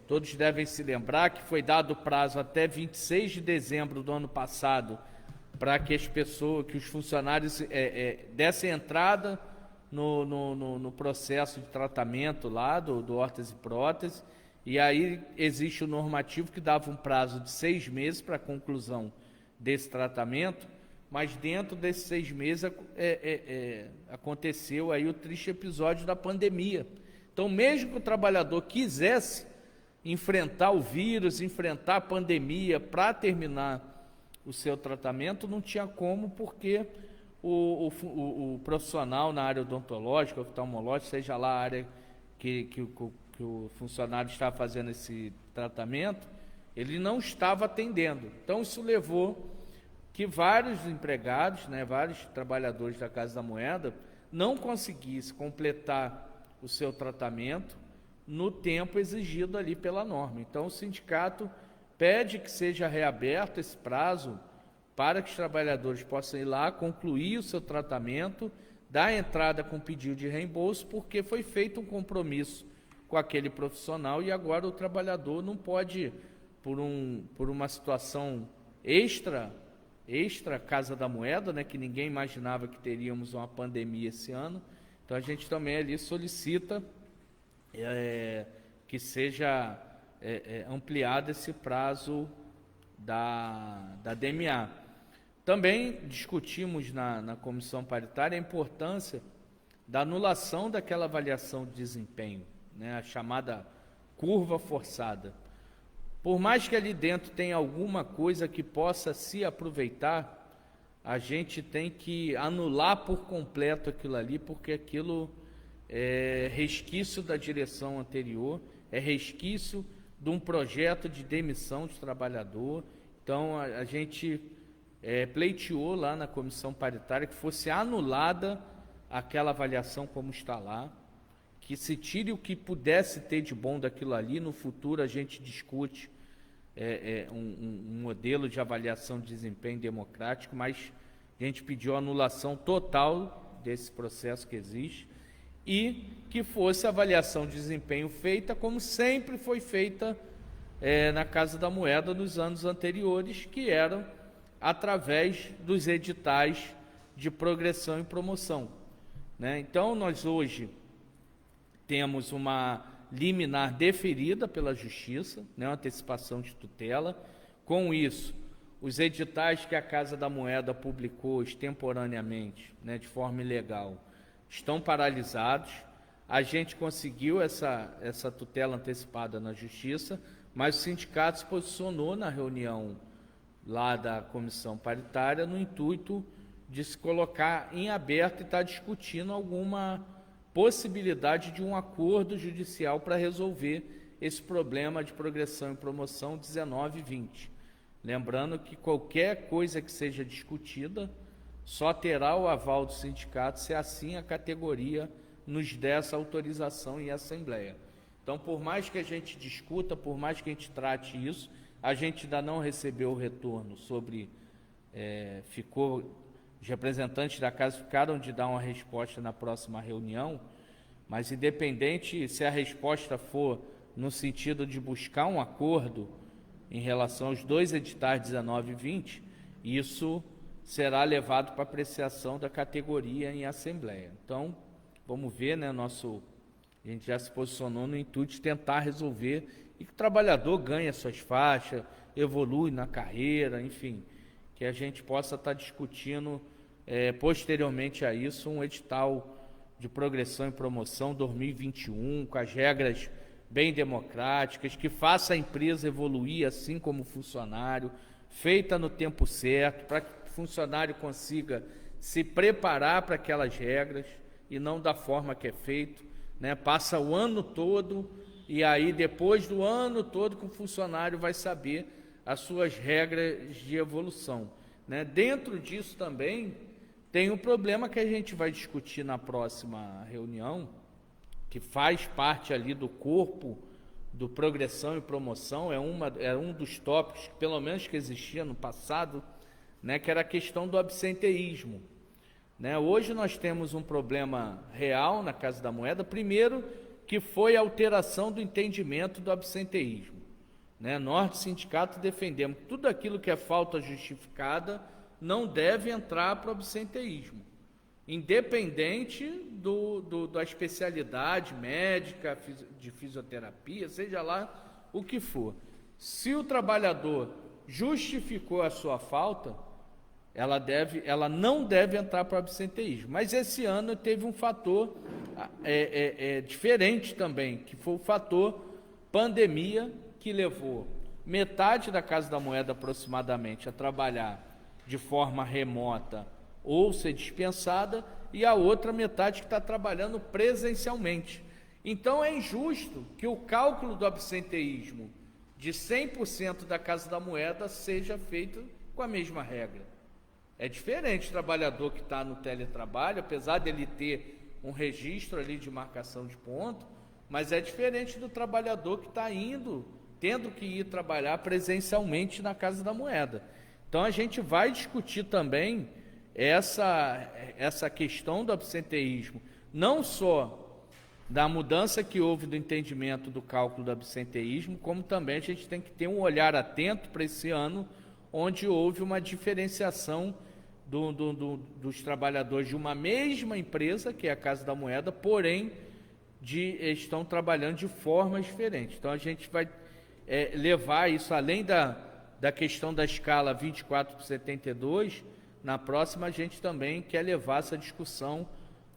Todos devem se lembrar que foi dado o prazo até 26 de dezembro do ano passado para que os funcionários dessem entrada no processo de tratamento lá do órtese e prótese, e aí existe o normativo que dava um prazo de 6 meses para a conclusão desse tratamento, mas dentro desses 6 meses aconteceu aí o triste episódio da pandemia. Então, mesmo que o trabalhador quisesse enfrentar o vírus, enfrentar a pandemia para terminar o seu tratamento, não tinha como, porque o profissional na área odontológica, oftalmológica, seja lá a área que o funcionário estava fazendo esse tratamento, ele não estava atendendo. Então, isso levou que vários empregados, né, vários trabalhadores da Casa da Moeda não conseguissem completar o seu tratamento no tempo exigido ali pela norma. Então, o sindicato pede que seja reaberto esse prazo para que os trabalhadores possam ir lá, concluir o seu tratamento, dar entrada com pedido de reembolso, porque foi feito um compromisso com aquele profissional e agora o trabalhador não pode, por uma situação extra Casa da Moeda, né, que ninguém imaginava que teríamos uma pandemia esse ano. Então, a gente também ali solicita que seja ampliado esse prazo da DMA. Também discutimos na comissão paritária a importância da anulação daquela avaliação de desempenho, né, a chamada curva forçada. Por mais que ali dentro tenha alguma coisa que possa se aproveitar, a gente tem que anular por completo aquilo ali, porque aquilo é resquício da direção anterior, é resquício de um projeto de demissão de trabalhador. Então, a gente pleiteou lá na comissão paritária que fosse anulada aquela avaliação como está lá, que se tire o que pudesse ter de bom daquilo ali. No futuro a gente discute um modelo de avaliação de desempenho democrático, mas a gente pediu a anulação total desse processo que existe e que fosse a avaliação de desempenho feita como sempre foi feita na Casa da Moeda nos anos anteriores, que eram através dos editais de progressão e promoção, né? Então, nós hoje temos uma liminar deferida pela Justiça, né, uma antecipação de tutela. Com isso, os editais que a Casa da Moeda publicou extemporaneamente, né, de forma ilegal, estão paralisados. A gente conseguiu essa tutela antecipada na Justiça, mas o sindicato se posicionou na reunião lá da comissão paritária no intuito de se colocar em aberto e estar discutindo alguma possibilidade de um acordo judicial para resolver esse problema de progressão e promoção 19 e 20. Lembrando que qualquer coisa que seja discutida só terá o aval do sindicato se assim a categoria nos der essa autorização em assembleia. Então, por mais que a gente discuta, por mais que a gente trate isso, a gente ainda não recebeu o retorno sobre... os representantes da casa ficaram de dar uma resposta na próxima reunião, mas independente se a resposta for no sentido de buscar um acordo em relação aos dois editais 19 e 20, isso será levado para apreciação da categoria em assembleia. Então, vamos ver, né, a gente já se posicionou no intuito de tentar resolver e que o trabalhador ganhe as suas faixas, evolui na carreira, enfim, que a gente possa estar discutindo posteriormente a isso um edital de progressão e promoção 2021, com as regras bem democráticas, que faça a empresa evoluir assim como o funcionário, feita no tempo certo, para que o funcionário consiga se preparar para aquelas regras e não da forma que é feito, né? Passa o ano todo e aí depois do ano todo que o funcionário vai saber as suas regras de evolução, né? Dentro disso também tem um problema que a gente vai discutir na próxima reunião, que faz parte ali do corpo do progressão e promoção, é um dos tópicos, pelo menos que existia no passado, né, que era a questão do absenteísmo, né? Hoje nós temos um problema real na Casa da Moeda, primeiro que foi a alteração do entendimento do absenteísmo, né? Nós do sindicato defendemos que tudo aquilo que é falta justificada não deve entrar para o absenteísmo, independente da especialidade médica, de fisioterapia, seja lá o que for. Se o trabalhador justificou a sua falta, ela não deve entrar para o absenteísmo. Mas esse ano teve um fator diferente também, que foi o fator pandemia, que levou metade da Casa da Moeda aproximadamente a trabalhar de forma remota ou ser dispensada, e a outra metade que está trabalhando presencialmente. Então é injusto que o cálculo do absenteísmo de 100% da Casa da Moeda seja feito com a mesma regra. É diferente o trabalhador que está no teletrabalho, apesar dele ter um registro ali de marcação de ponto, mas é diferente do trabalhador que está tendo que ir trabalhar presencialmente na Casa da Moeda. Então a gente vai discutir também essa questão do absenteísmo, não só da mudança que houve do entendimento do cálculo do absenteísmo, como também a gente tem que ter um olhar atento para esse ano, onde houve uma diferenciação dos trabalhadores de uma mesma empresa, que é a Casa da Moeda, porém estão trabalhando de forma diferente. Então a gente vai levar isso além da questão da escala 24/72, na próxima a gente também quer levar essa discussão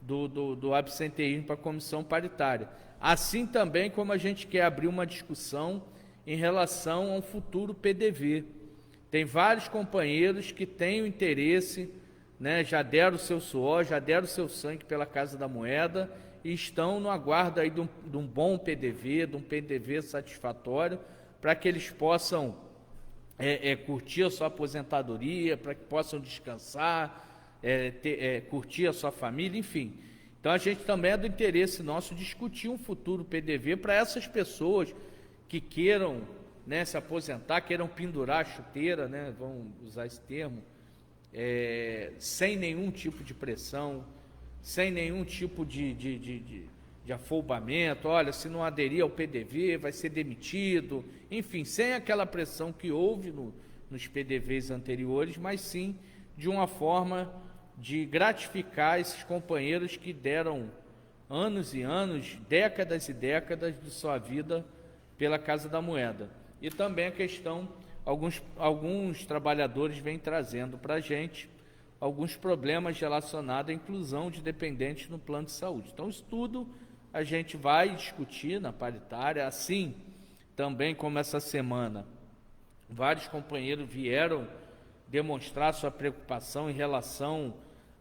do absenteísmo para a comissão paritária. Assim também como a gente quer abrir uma discussão em relação a um futuro PDV. Tem vários companheiros que têm o interesse, né, já deram o seu suor, já deram o seu sangue pela Casa da Moeda e estão no aguardo aí de um bom PDV, de um PDV satisfatório, para que eles possam curtir a sua aposentadoria, para que possam descansar, curtir a sua família, enfim. Então a gente também é do interesse nosso discutir um futuro PDV para essas pessoas que queiram, né, se aposentar, queiram pendurar a chuteira, né, vão usar esse termo, sem nenhum tipo de pressão, sem nenhum tipo de afobamento. Olha, se não aderir ao PDV vai ser demitido, enfim, sem aquela pressão que houve nos PDVs anteriores, mas sim de uma forma de gratificar esses companheiros que deram anos e anos, décadas e décadas de sua vida pela Casa da Moeda. E também a questão, alguns trabalhadores vêm trazendo para a gente alguns problemas relacionados à inclusão de dependentes no plano de saúde. Então, isso tudo a gente vai discutir na paritária, assim também como essa semana vários companheiros vieram demonstrar sua preocupação em relação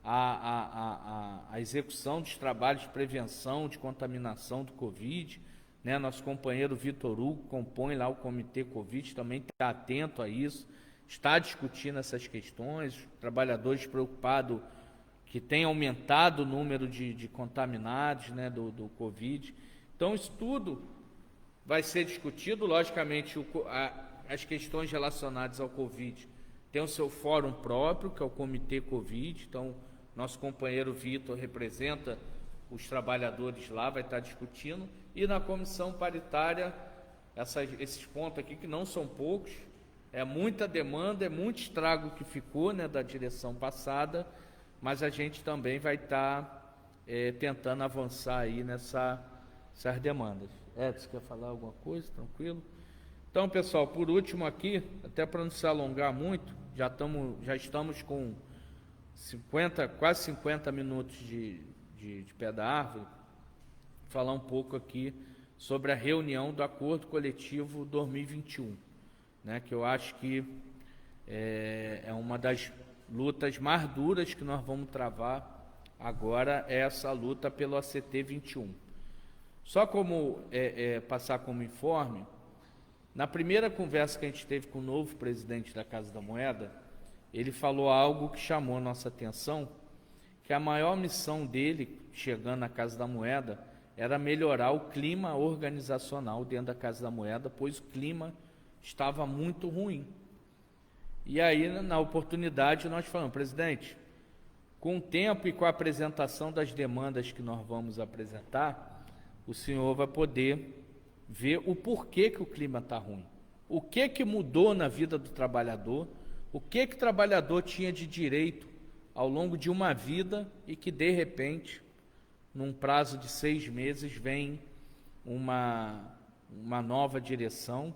à execução dos trabalhos de prevenção de contaminação do Covid, né? Nosso companheiro Vitor Hugo compõe lá o Comitê Covid, também está atento a isso, está discutindo essas questões, os trabalhadores preocupados que tem aumentado o número de contaminados, né, do Covid. Então, isso tudo vai ser discutido. Logicamente, as questões relacionadas ao Covid tem o seu fórum próprio, que é o Comitê Covid. Então, nosso companheiro Vitor representa os trabalhadores lá, vai estar discutindo. E na comissão paritária, esses pontos aqui, que não são poucos, é muita demanda, é muito estrago que ficou, né, da direção passada, mas a gente também vai estar tentando avançar aí nessas demandas. Edson, quer falar alguma coisa? Tranquilo? Então, pessoal, por último aqui, até para não se alongar muito, já estamos com quase 50 minutos de pé da árvore, falar um pouco aqui sobre a reunião do Acordo Coletivo 2021, né, que eu acho que é uma das lutas mais duras que nós vamos travar agora, é essa luta pelo ACT 21. Só como passar como informe, na primeira conversa que a gente teve com o novo presidente da Casa da Moeda, ele falou algo que chamou a nossa atenção, que a maior missão dele, chegando na Casa da Moeda, era melhorar o clima organizacional dentro da Casa da Moeda, pois o clima estava muito ruim. E aí, na oportunidade, nós falamos: presidente, com o tempo e com a apresentação das demandas que nós vamos apresentar, o senhor vai poder ver o porquê que o clima está ruim, o que mudou na vida do trabalhador, o que o trabalhador tinha de direito ao longo de uma vida e que, de repente, num prazo de 6 meses, vem uma nova direção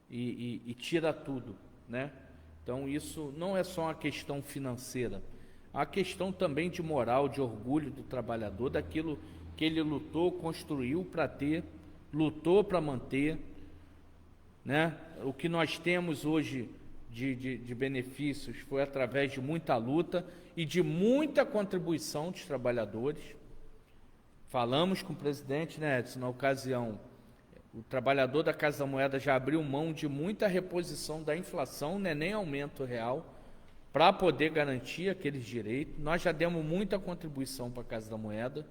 e tira tudo, né? Então, isso não é só uma questão financeira, é uma questão também de moral, de orgulho do trabalhador, daquilo que ele lutou, construiu para ter, lutou para manter, né? O que nós temos hoje de benefícios foi através de muita luta e de muita contribuição dos trabalhadores. Falamos com o presidente, né, Edson, na ocasião, o trabalhador da Casa da Moeda já abriu mão de muita reposição da inflação, né, nem aumento real, para poder garantir aqueles direitos. Nós já demos muita contribuição para a Casa da Moeda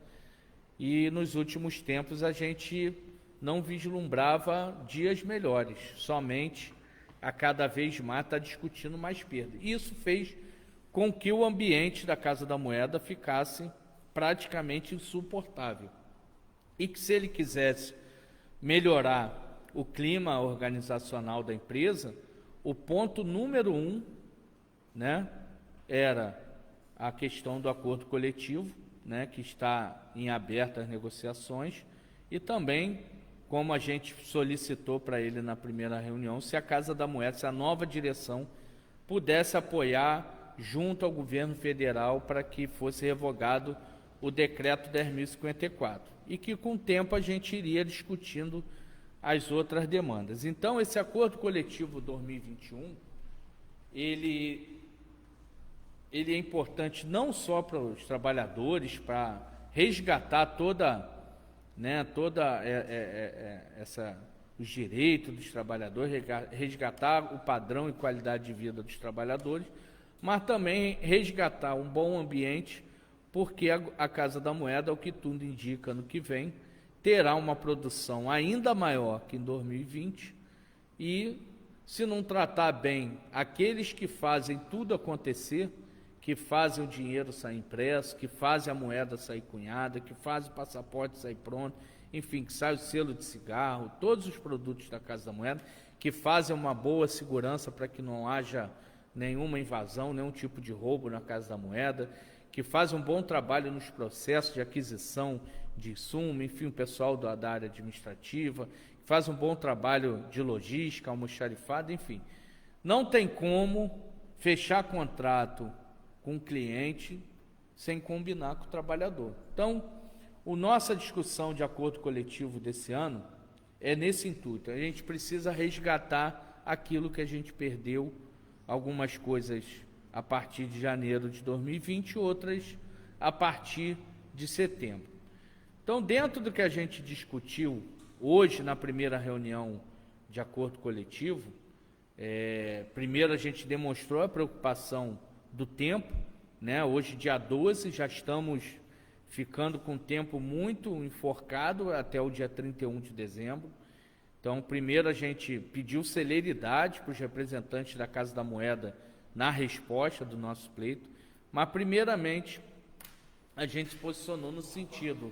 e nos últimos tempos a gente não vislumbrava dias melhores, somente a cada vez mais está discutindo mais perda. Isso fez com que o ambiente da Casa da Moeda ficasse praticamente insuportável. E que, se ele quisesse melhorar o clima organizacional da empresa, o ponto número 1, né, era a questão do acordo coletivo, né, que está em abertas negociações, e também como a gente solicitou para ele na primeira reunião, se a Casa da Moeda, se a nova direção pudesse apoiar junto ao governo federal para que fosse revogado o decreto 10.054 e que com o tempo a gente iria discutindo as outras demandas. Então, esse acordo coletivo 2021, ele é importante não só para os trabalhadores, para resgatar os direitos dos trabalhadores, resgatar o padrão e qualidade de vida dos trabalhadores, mas também resgatar um bom ambiente, porque a Casa da Moeda, o que tudo indica, no que vem, terá uma produção ainda maior que em 2020 e, se não tratar bem aqueles que fazem tudo acontecer, que fazem o dinheiro sair impresso, que fazem a moeda sair cunhada, que fazem o passaporte sair pronto, enfim, que sai o selo de cigarro, todos os produtos da Casa da Moeda, que fazem uma boa segurança para que não haja nenhuma invasão, nenhum tipo de roubo na Casa da Moeda, que fazem um bom trabalho nos processos de aquisição de insumo, enfim, o pessoal da área administrativa, que faz um bom trabalho de logística, almoxarifado, enfim. Não tem como fechar contrato com o cliente sem combinar com o trabalhador. Então, a nossa discussão de acordo coletivo desse ano é nesse intuito. A gente precisa resgatar aquilo que a gente perdeu, algumas coisas a partir de janeiro de 2020, outras a partir de setembro. Então, dentro do que a gente discutiu hoje na primeira reunião de acordo coletivo, primeiro a gente demonstrou a preocupação do tempo, né? Hoje, dia 12, já estamos ficando com o tempo muito enforcado até o dia 31 de dezembro. Então, primeiro a gente pediu celeridade para os representantes da Casa da Moeda na resposta do nosso pleito, mas primeiramente a gente se posicionou no sentido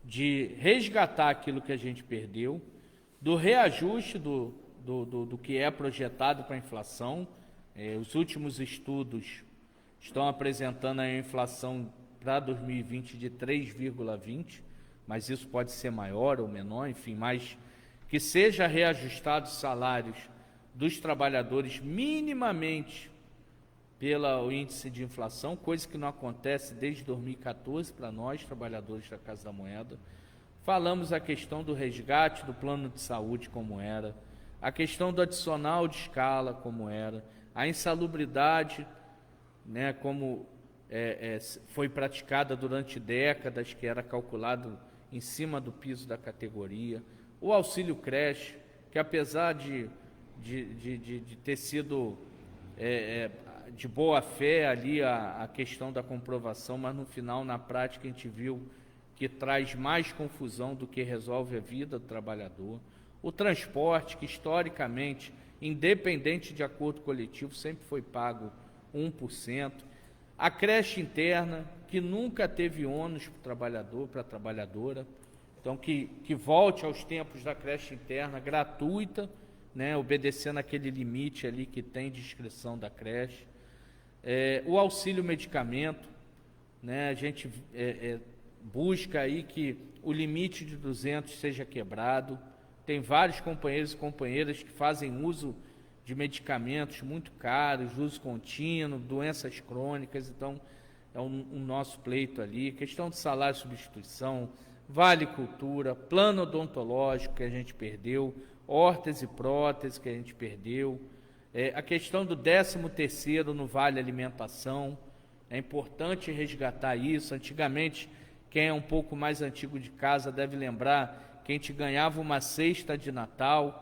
de resgatar aquilo que a gente perdeu, do reajuste do que é projetado para a inflação. Os últimos estudos estão apresentando a inflação para 2020 de 3,20, mas isso pode ser maior ou menor, enfim, mas que seja reajustado os salários dos trabalhadores minimamente pelo índice de inflação, coisa que não acontece desde 2014 para nós, trabalhadores da Casa da Moeda. Falamos a questão do resgate do plano de saúde como era, a questão do adicional de escala como era, a insalubridade, né, como foi praticada durante décadas, que era calculado em cima do piso da categoria, o auxílio creche, que apesar de ter sido de boa fé ali a questão da comprovação, mas no final, na prática, a gente viu que traz mais confusão do que resolve a vida do trabalhador. O transporte, que historicamente, independente de acordo coletivo, sempre foi pago 1%. A creche interna, que nunca teve ônus para o trabalhador, para a trabalhadora. Então, que volte aos tempos da creche interna gratuita, né, obedecendo aquele limite ali que tem de inscrição da creche. O auxílio medicamento, né, a gente busca aí que o limite de 200 seja quebrado. Tem vários companheiros e companheiras que fazem uso de medicamentos muito caros, uso contínuo, doenças crônicas, então é um nosso pleito ali. Questão de salário de substituição, vale cultura, plano odontológico que a gente perdeu, órtese e prótese que a gente perdeu, a questão do 13º no vale alimentação, é importante resgatar isso. Antigamente, quem é um pouco mais antigo de casa deve lembrar que a gente ganhava uma cesta de Natal,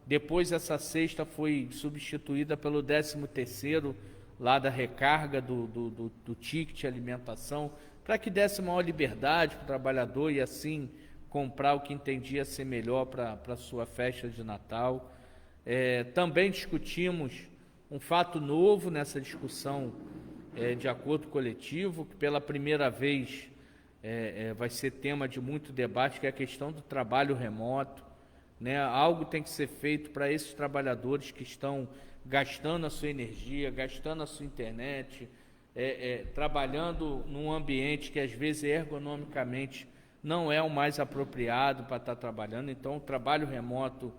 depois essa cesta foi substituída pelo 13º lá da recarga do ticket alimentação, para que desse maior liberdade para o trabalhador e assim comprar o que entendia ser melhor para a sua festa de Natal. Também discutimos um fato novo nessa discussão de acordo coletivo, que pela primeira vez vai ser tema de muito debate, que é a questão do trabalho remoto, né? Algo tem que ser feito para esses trabalhadores que estão gastando a sua energia, gastando a sua internet, trabalhando num ambiente que às vezes ergonomicamente não é o mais apropriado para estar trabalhando. Então, o trabalho remoto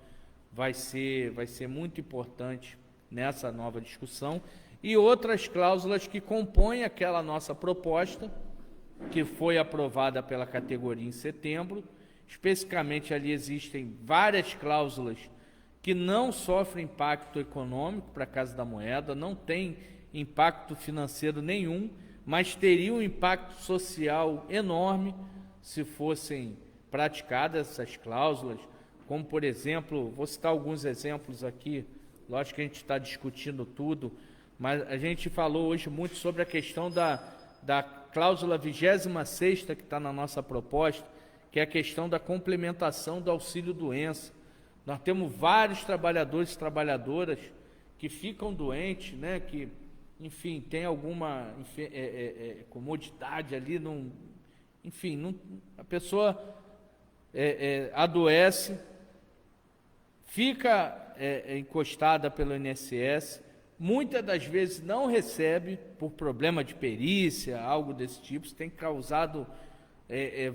vai ser muito importante nessa nova discussão. E outras cláusulas que compõem aquela nossa proposta, que foi aprovada pela categoria em setembro. Especificamente, ali existem várias cláusulas que não sofrem impacto econômico para a Casa da Moeda, não tem impacto financeiro nenhum, mas teria um impacto social enorme se fossem praticadas essas cláusulas, como, por exemplo, vou citar alguns exemplos aqui, lógico que a gente está discutindo tudo, mas a gente falou hoje muito sobre a questão da cláusula 26ª que está na nossa proposta, que é a questão da complementação do auxílio-doença. Nós temos vários trabalhadores e trabalhadoras que ficam doentes, né, que, enfim, tem alguma comodidade ali, a pessoa adoece, fica encostada pelo INSS, muitas das vezes não recebe por problema de perícia, algo desse tipo. Isso tem causado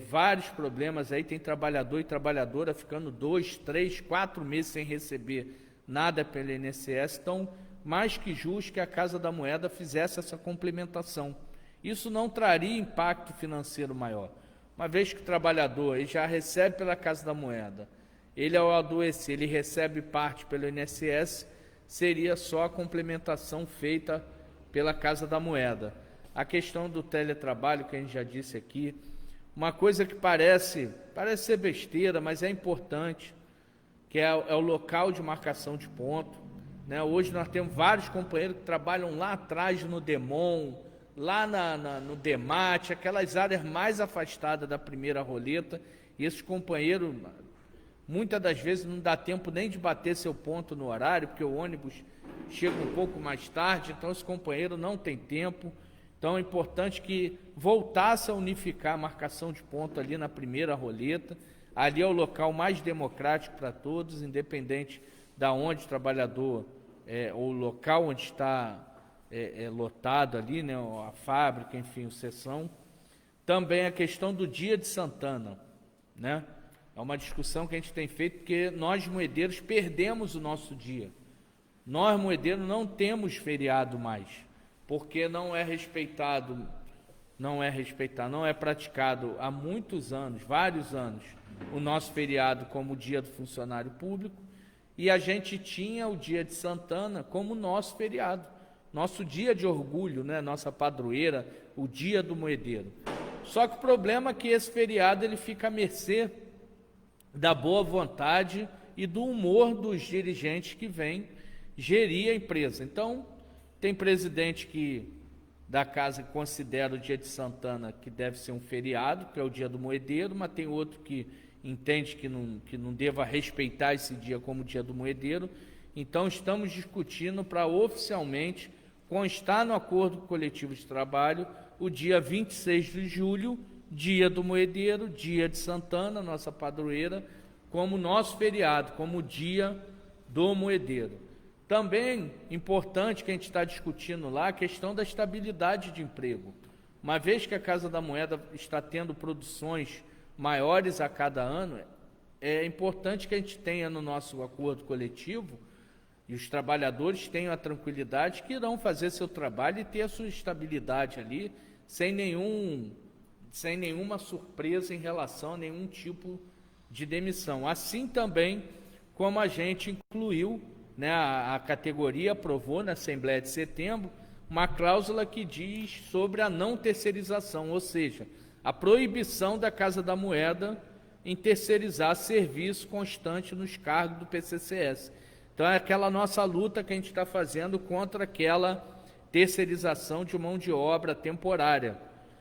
vários problemas aí, tem trabalhador e trabalhadora ficando 2, 3, 4 meses sem receber nada pelo INSS. Então, mais que justo que a Casa da Moeda fizesse essa complementação. Isso não traria impacto financeiro maior, uma vez que o trabalhador ele já recebe pela Casa da Moeda, ele ao adoecer, ele recebe parte pelo INSS, seria só a complementação feita pela Casa da Moeda. A questão do teletrabalho, que a gente já disse aqui, uma coisa que parece ser besteira, mas é importante, que é o local de marcação de ponto, né? Hoje nós temos vários companheiros que trabalham lá atrás no DEMON, lá no DEMAT, aquelas áreas mais afastadas da primeira roleta, e esses companheiros, muitas das vezes, não dá tempo nem de bater seu ponto no horário, porque o ônibus chega um pouco mais tarde, então esse companheiro não tem tempo. Então é importante que voltasse a unificar a marcação de ponto ali na primeira roleta. Ali é o local mais democrático para todos, independente de onde o trabalhador, ou o local onde está lotado ali, né, a fábrica, enfim, a seção. Também a questão do dia de Santana, né? É uma discussão que a gente tem feito, porque nós, moedeiros, perdemos o nosso dia. Nós, moedeiros, não temos feriado mais, porque não é praticado há muitos anos, vários anos, o nosso feriado como o dia do funcionário público, e a gente tinha o dia de Santana como nosso feriado, nosso dia de orgulho, né? Nossa padroeira, o dia do moedeiro. Só que o problema é que esse feriado ele fica à mercê da boa vontade e do humor dos dirigentes que vêm gerir a empresa. Então, tem presidente da casa que considera o dia de Santana que deve ser um feriado, que é o dia do moedeiro, mas tem outro que entende que não deva respeitar esse dia como dia do moedeiro. Então, estamos discutindo para oficialmente constar no acordo coletivo de trabalho o dia 26 de julho, dia do moedeiro, dia de Santana, nossa padroeira, como nosso feriado, como dia do moedeiro. Também importante que a gente está discutindo lá a questão da estabilidade de emprego. Uma vez que a Casa da Moeda está tendo produções maiores a cada ano, é importante que a gente tenha no nosso acordo coletivo e os trabalhadores tenham a tranquilidade que irão fazer seu trabalho e ter a sua estabilidade ali, sem nenhuma surpresa em relação a nenhum tipo de demissão. Assim também como a gente incluiu, né, a categoria aprovou na Assembleia de Setembro uma cláusula que diz sobre a não terceirização, ou seja, a proibição da Casa da Moeda em terceirizar serviço constante nos cargos do PCCS. Então é aquela nossa luta que a gente está fazendo contra aquela terceirização de mão de obra temporária.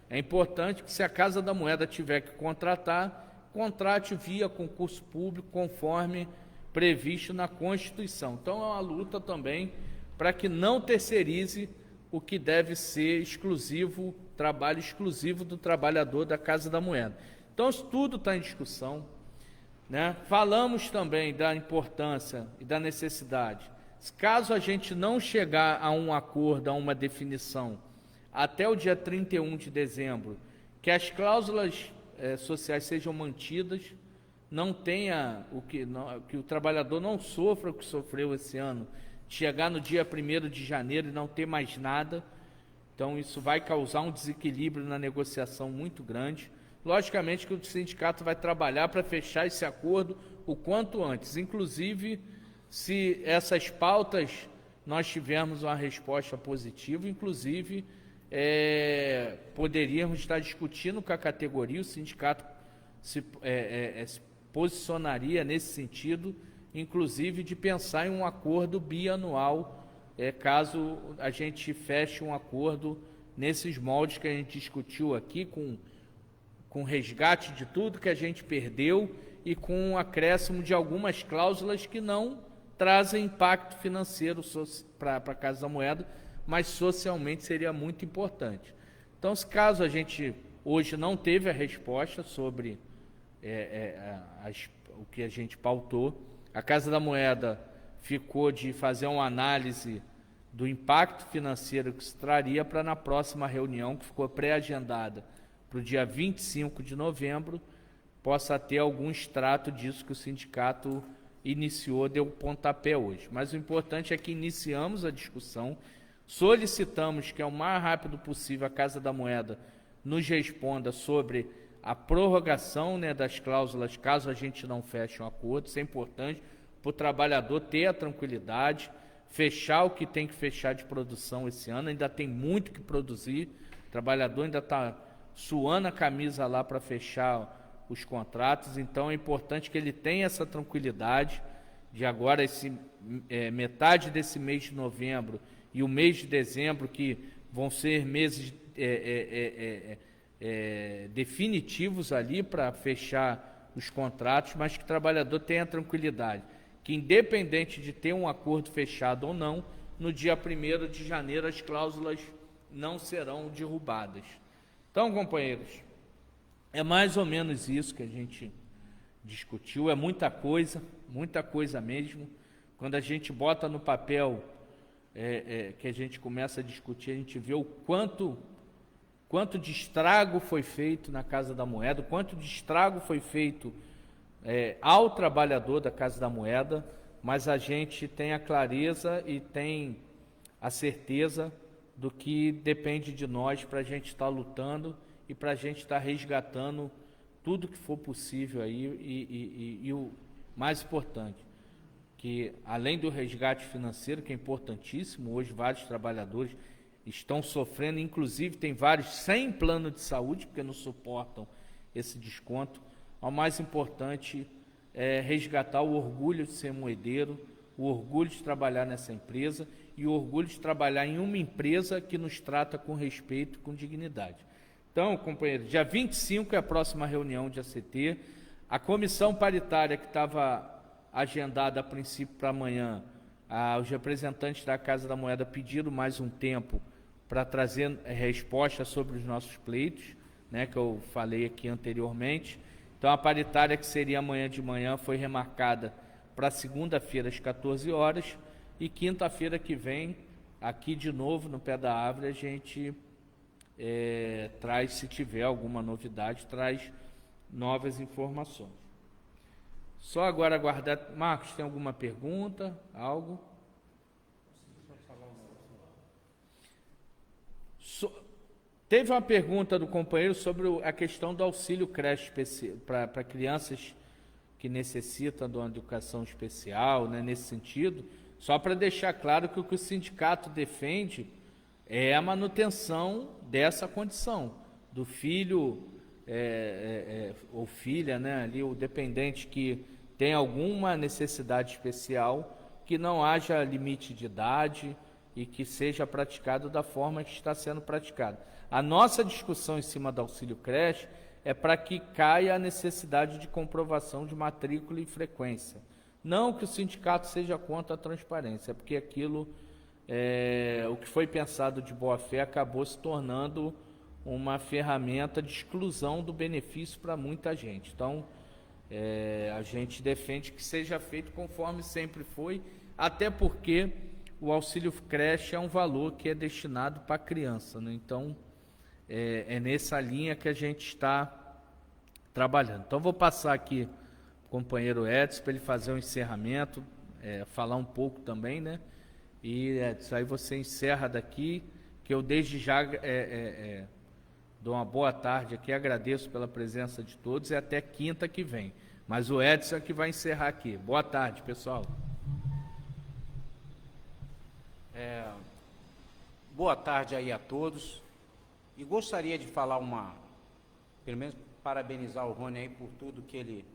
É importante que, se a Casa da Moeda tiver que contratar, contrate via concurso público, conforme previsto na Constituição. Então é uma luta também para que não terceirize o que deve ser exclusivo, trabalho exclusivo do trabalhador da Casa da Moeda. Então isso tudo está em discussão, né? Falamos também da importância e da necessidade. Caso a gente não chegar a um acordo, a uma definição, até o dia 31 de dezembro, que as cláusulas sociais sejam mantidas, não tenha que o trabalhador não sofra o que sofreu esse ano, chegar no dia 1º de janeiro e não ter mais nada. Então isso vai causar um desequilíbrio na negociação muito grande. Logicamente que o sindicato vai trabalhar para fechar esse acordo o quanto antes, inclusive se essas pautas nós tivermos uma resposta positiva, inclusive poderíamos estar discutindo com a categoria, o sindicato se posicionaria nesse sentido, inclusive de pensar em um acordo bianual, caso a gente feche um acordo nesses moldes que a gente discutiu aqui, com resgate de tudo que a gente perdeu e com um acréscimo de algumas cláusulas que não trazem impacto financeiro para a Casa da Moeda, mas socialmente seria muito importante. Então, se caso a gente hoje não teve a resposta sobre o que a gente pautou, a Casa da Moeda ficou de fazer uma análise do impacto financeiro que se traria para na próxima reunião, que ficou pré-agendada para o dia 25 de novembro, possa ter algum extrato disso que o sindicato iniciou, deu pontapé hoje. Mas o importante é que iniciamos a discussão, solicitamos que, ao mais rápido possível, a Casa da Moeda nos responda sobre a prorrogação, das cláusulas, caso a gente não feche um acordo. Isso é importante para o trabalhador ter a tranquilidade, fechar o que tem que fechar de produção esse ano. Ainda tem muito que produzir, o trabalhador ainda está suando a camisa lá para fechar os contratos, então é importante que ele tenha essa tranquilidade de agora, metade desse mês de novembro e o mês de dezembro, que vão ser meses definitivos ali para fechar os contratos, mas que o trabalhador tenha tranquilidade, que independente de ter um acordo fechado ou não, no dia 1º de janeiro as cláusulas não serão derrubadas. Então, companheiros, é mais ou menos isso que a gente discutiu, é muita coisa mesmo. Quando a gente bota no papel, que a gente começa a discutir, a gente vê o quanto de estrago foi feito na Casa da Moeda, o quanto de estrago foi feito ao trabalhador da Casa da Moeda, mas a gente tem a clareza e tem a certeza do que depende de nós para a gente estar lutando e para a gente estar resgatando tudo que for possível aí, e o mais importante, que além do resgate financeiro, que é importantíssimo, hoje vários trabalhadores estão sofrendo, inclusive tem vários sem plano de saúde, porque não suportam esse desconto. O mais importante é resgatar o orgulho de ser moedeiro, o orgulho de trabalhar nessa empresa e o orgulho de trabalhar em uma empresa que nos trata com respeito, com dignidade. Então, companheiros, dia 25 é a próxima reunião de ACT. A comissão paritária que estava agendada a princípio para amanhã, os representantes da Casa da Moeda pediram mais um tempo para trazer resposta sobre os nossos pleitos, que eu falei aqui anteriormente. Então, a paritária, que seria amanhã de manhã, foi remarcada para segunda-feira às 14 horas, e quinta-feira que vem, aqui de novo no Pé da Árvore, a gente traz, se tiver alguma novidade, traz novas informações. Só agora aguardar. Marcos, tem alguma pergunta? Algo? Teve uma pergunta do companheiro sobre a questão do auxílio creche para crianças que necessitam de uma educação especial, nesse sentido. Só para deixar claro que o que o sindicato defende é a manutenção dessa condição, do filho ou filha, ali, o dependente que tem alguma necessidade especial, que não haja limite de idade e que seja praticado da forma que está sendo praticado. A nossa discussão em cima do auxílio creche é para que caia a necessidade de comprovação de matrícula e frequência. Não que o sindicato seja contra a transparência, é porque aquilo, o que foi pensado de boa-fé, acabou se tornando uma ferramenta de exclusão do benefício para muita gente. Então, a gente defende que seja feito conforme sempre foi, até porque o auxílio creche é um valor que é destinado para a criança, Então, é nessa linha que a gente está trabalhando. Então, vou passar aqui para o companheiro Edson para ele fazer um encerramento, falar um pouco também, né? E, Edson, aí você encerra daqui, que eu desde já dou uma boa tarde aqui, agradeço pela presença de todos e até quinta que vem. Mas o Edson é que vai encerrar aqui. Boa tarde, pessoal. Boa tarde aí a todos. E gostaria de falar pelo menos parabenizar o Rony aí por tudo que ele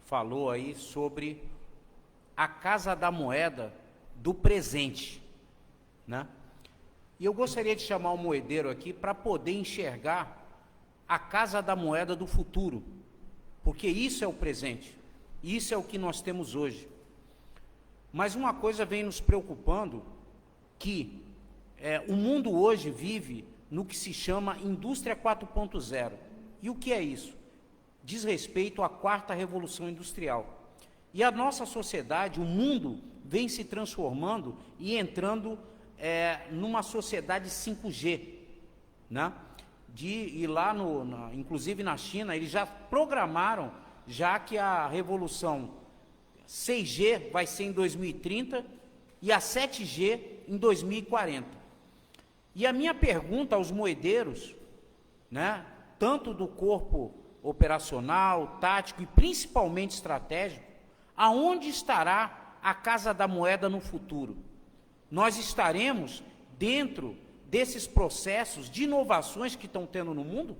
falou aí sobre a Casa da Moeda do presente, né? E eu gostaria de chamar o moedeiro aqui para poder enxergar a Casa da Moeda do futuro, porque isso é o presente, isso é o que nós temos hoje. Mas uma coisa vem nos preocupando, que o mundo hoje vive no que se chama indústria 4.0. E o que é isso? Diz respeito à quarta revolução industrial. E a nossa sociedade, o mundo, vem se transformando e entrando numa sociedade 5G, né? E lá, inclusive na China, eles já programaram, já que a revolução 6G vai ser em 2030 e a 7G em 2040. E a minha pergunta aos moedeiros, né, tanto do corpo operacional, tático e principalmente estratégico, aonde estará a Casa da Moeda no futuro? Nós estaremos dentro desses processos de inovações que estão tendo no mundo?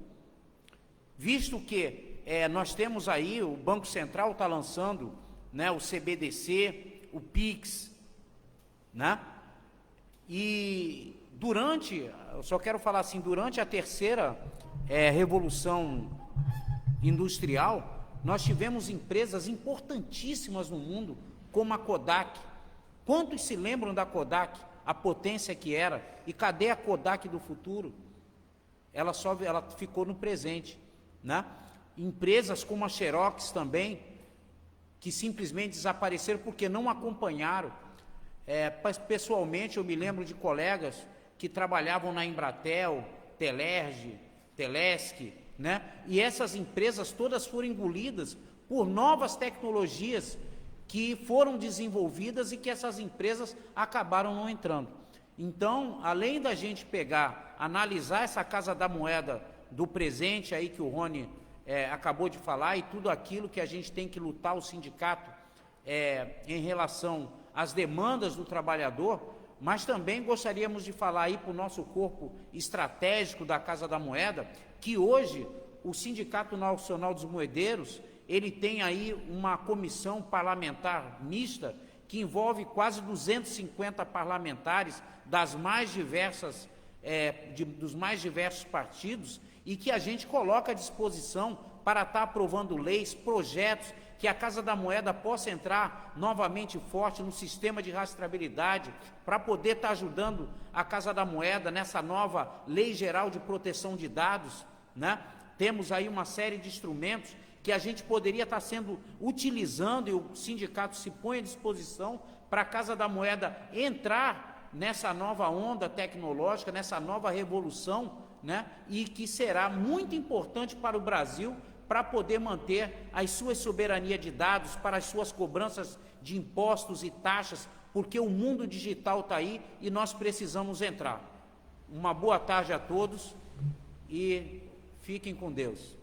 Visto que nós temos aí, o Banco Central está lançando, né, o CBDC, o PIX, né? E eu só quero falar assim, durante a terceira revolução industrial, nós tivemos empresas importantíssimas no mundo, como a Kodak. Quantos se lembram da Kodak, a potência que era? E cadê a Kodak do futuro? Ela ficou no presente, né? Empresas como a Xerox também, que simplesmente desapareceram porque não acompanharam. Pessoalmente, eu me lembro de colegas que trabalhavam na Embratel, Telerge, Telesc, né? E essas empresas todas foram engolidas por novas tecnologias que foram desenvolvidas e que essas empresas acabaram não entrando. Então, além da gente analisar essa Casa da Moeda do presente aí que o Rony acabou de falar, e tudo aquilo que a gente tem que lutar, o sindicato, em relação às demandas do trabalhador, mas também gostaríamos de falar aí para o nosso corpo estratégico da Casa da Moeda, que hoje o Sindicato Nacional dos Moedeiros, ele tem aí uma comissão parlamentar mista, que envolve quase 250 parlamentares dos mais diversos partidos, e que a gente coloca à disposição para estar aprovando leis, projetos, que a Casa da Moeda possa entrar novamente forte no sistema de rastreabilidade, para poder estar ajudando a Casa da Moeda nessa nova Lei Geral de Proteção de Dados, né? Temos aí uma série de instrumentos que a gente poderia estar utilizando, e o sindicato se põe à disposição para a Casa da Moeda entrar nessa nova onda tecnológica, nessa nova revolução, né? E que será muito importante para o Brasil, para poder manter as suas soberanias de dados, para as suas cobranças de impostos e taxas, porque o mundo digital está aí e nós precisamos entrar. Uma boa tarde a todos e fiquem com Deus.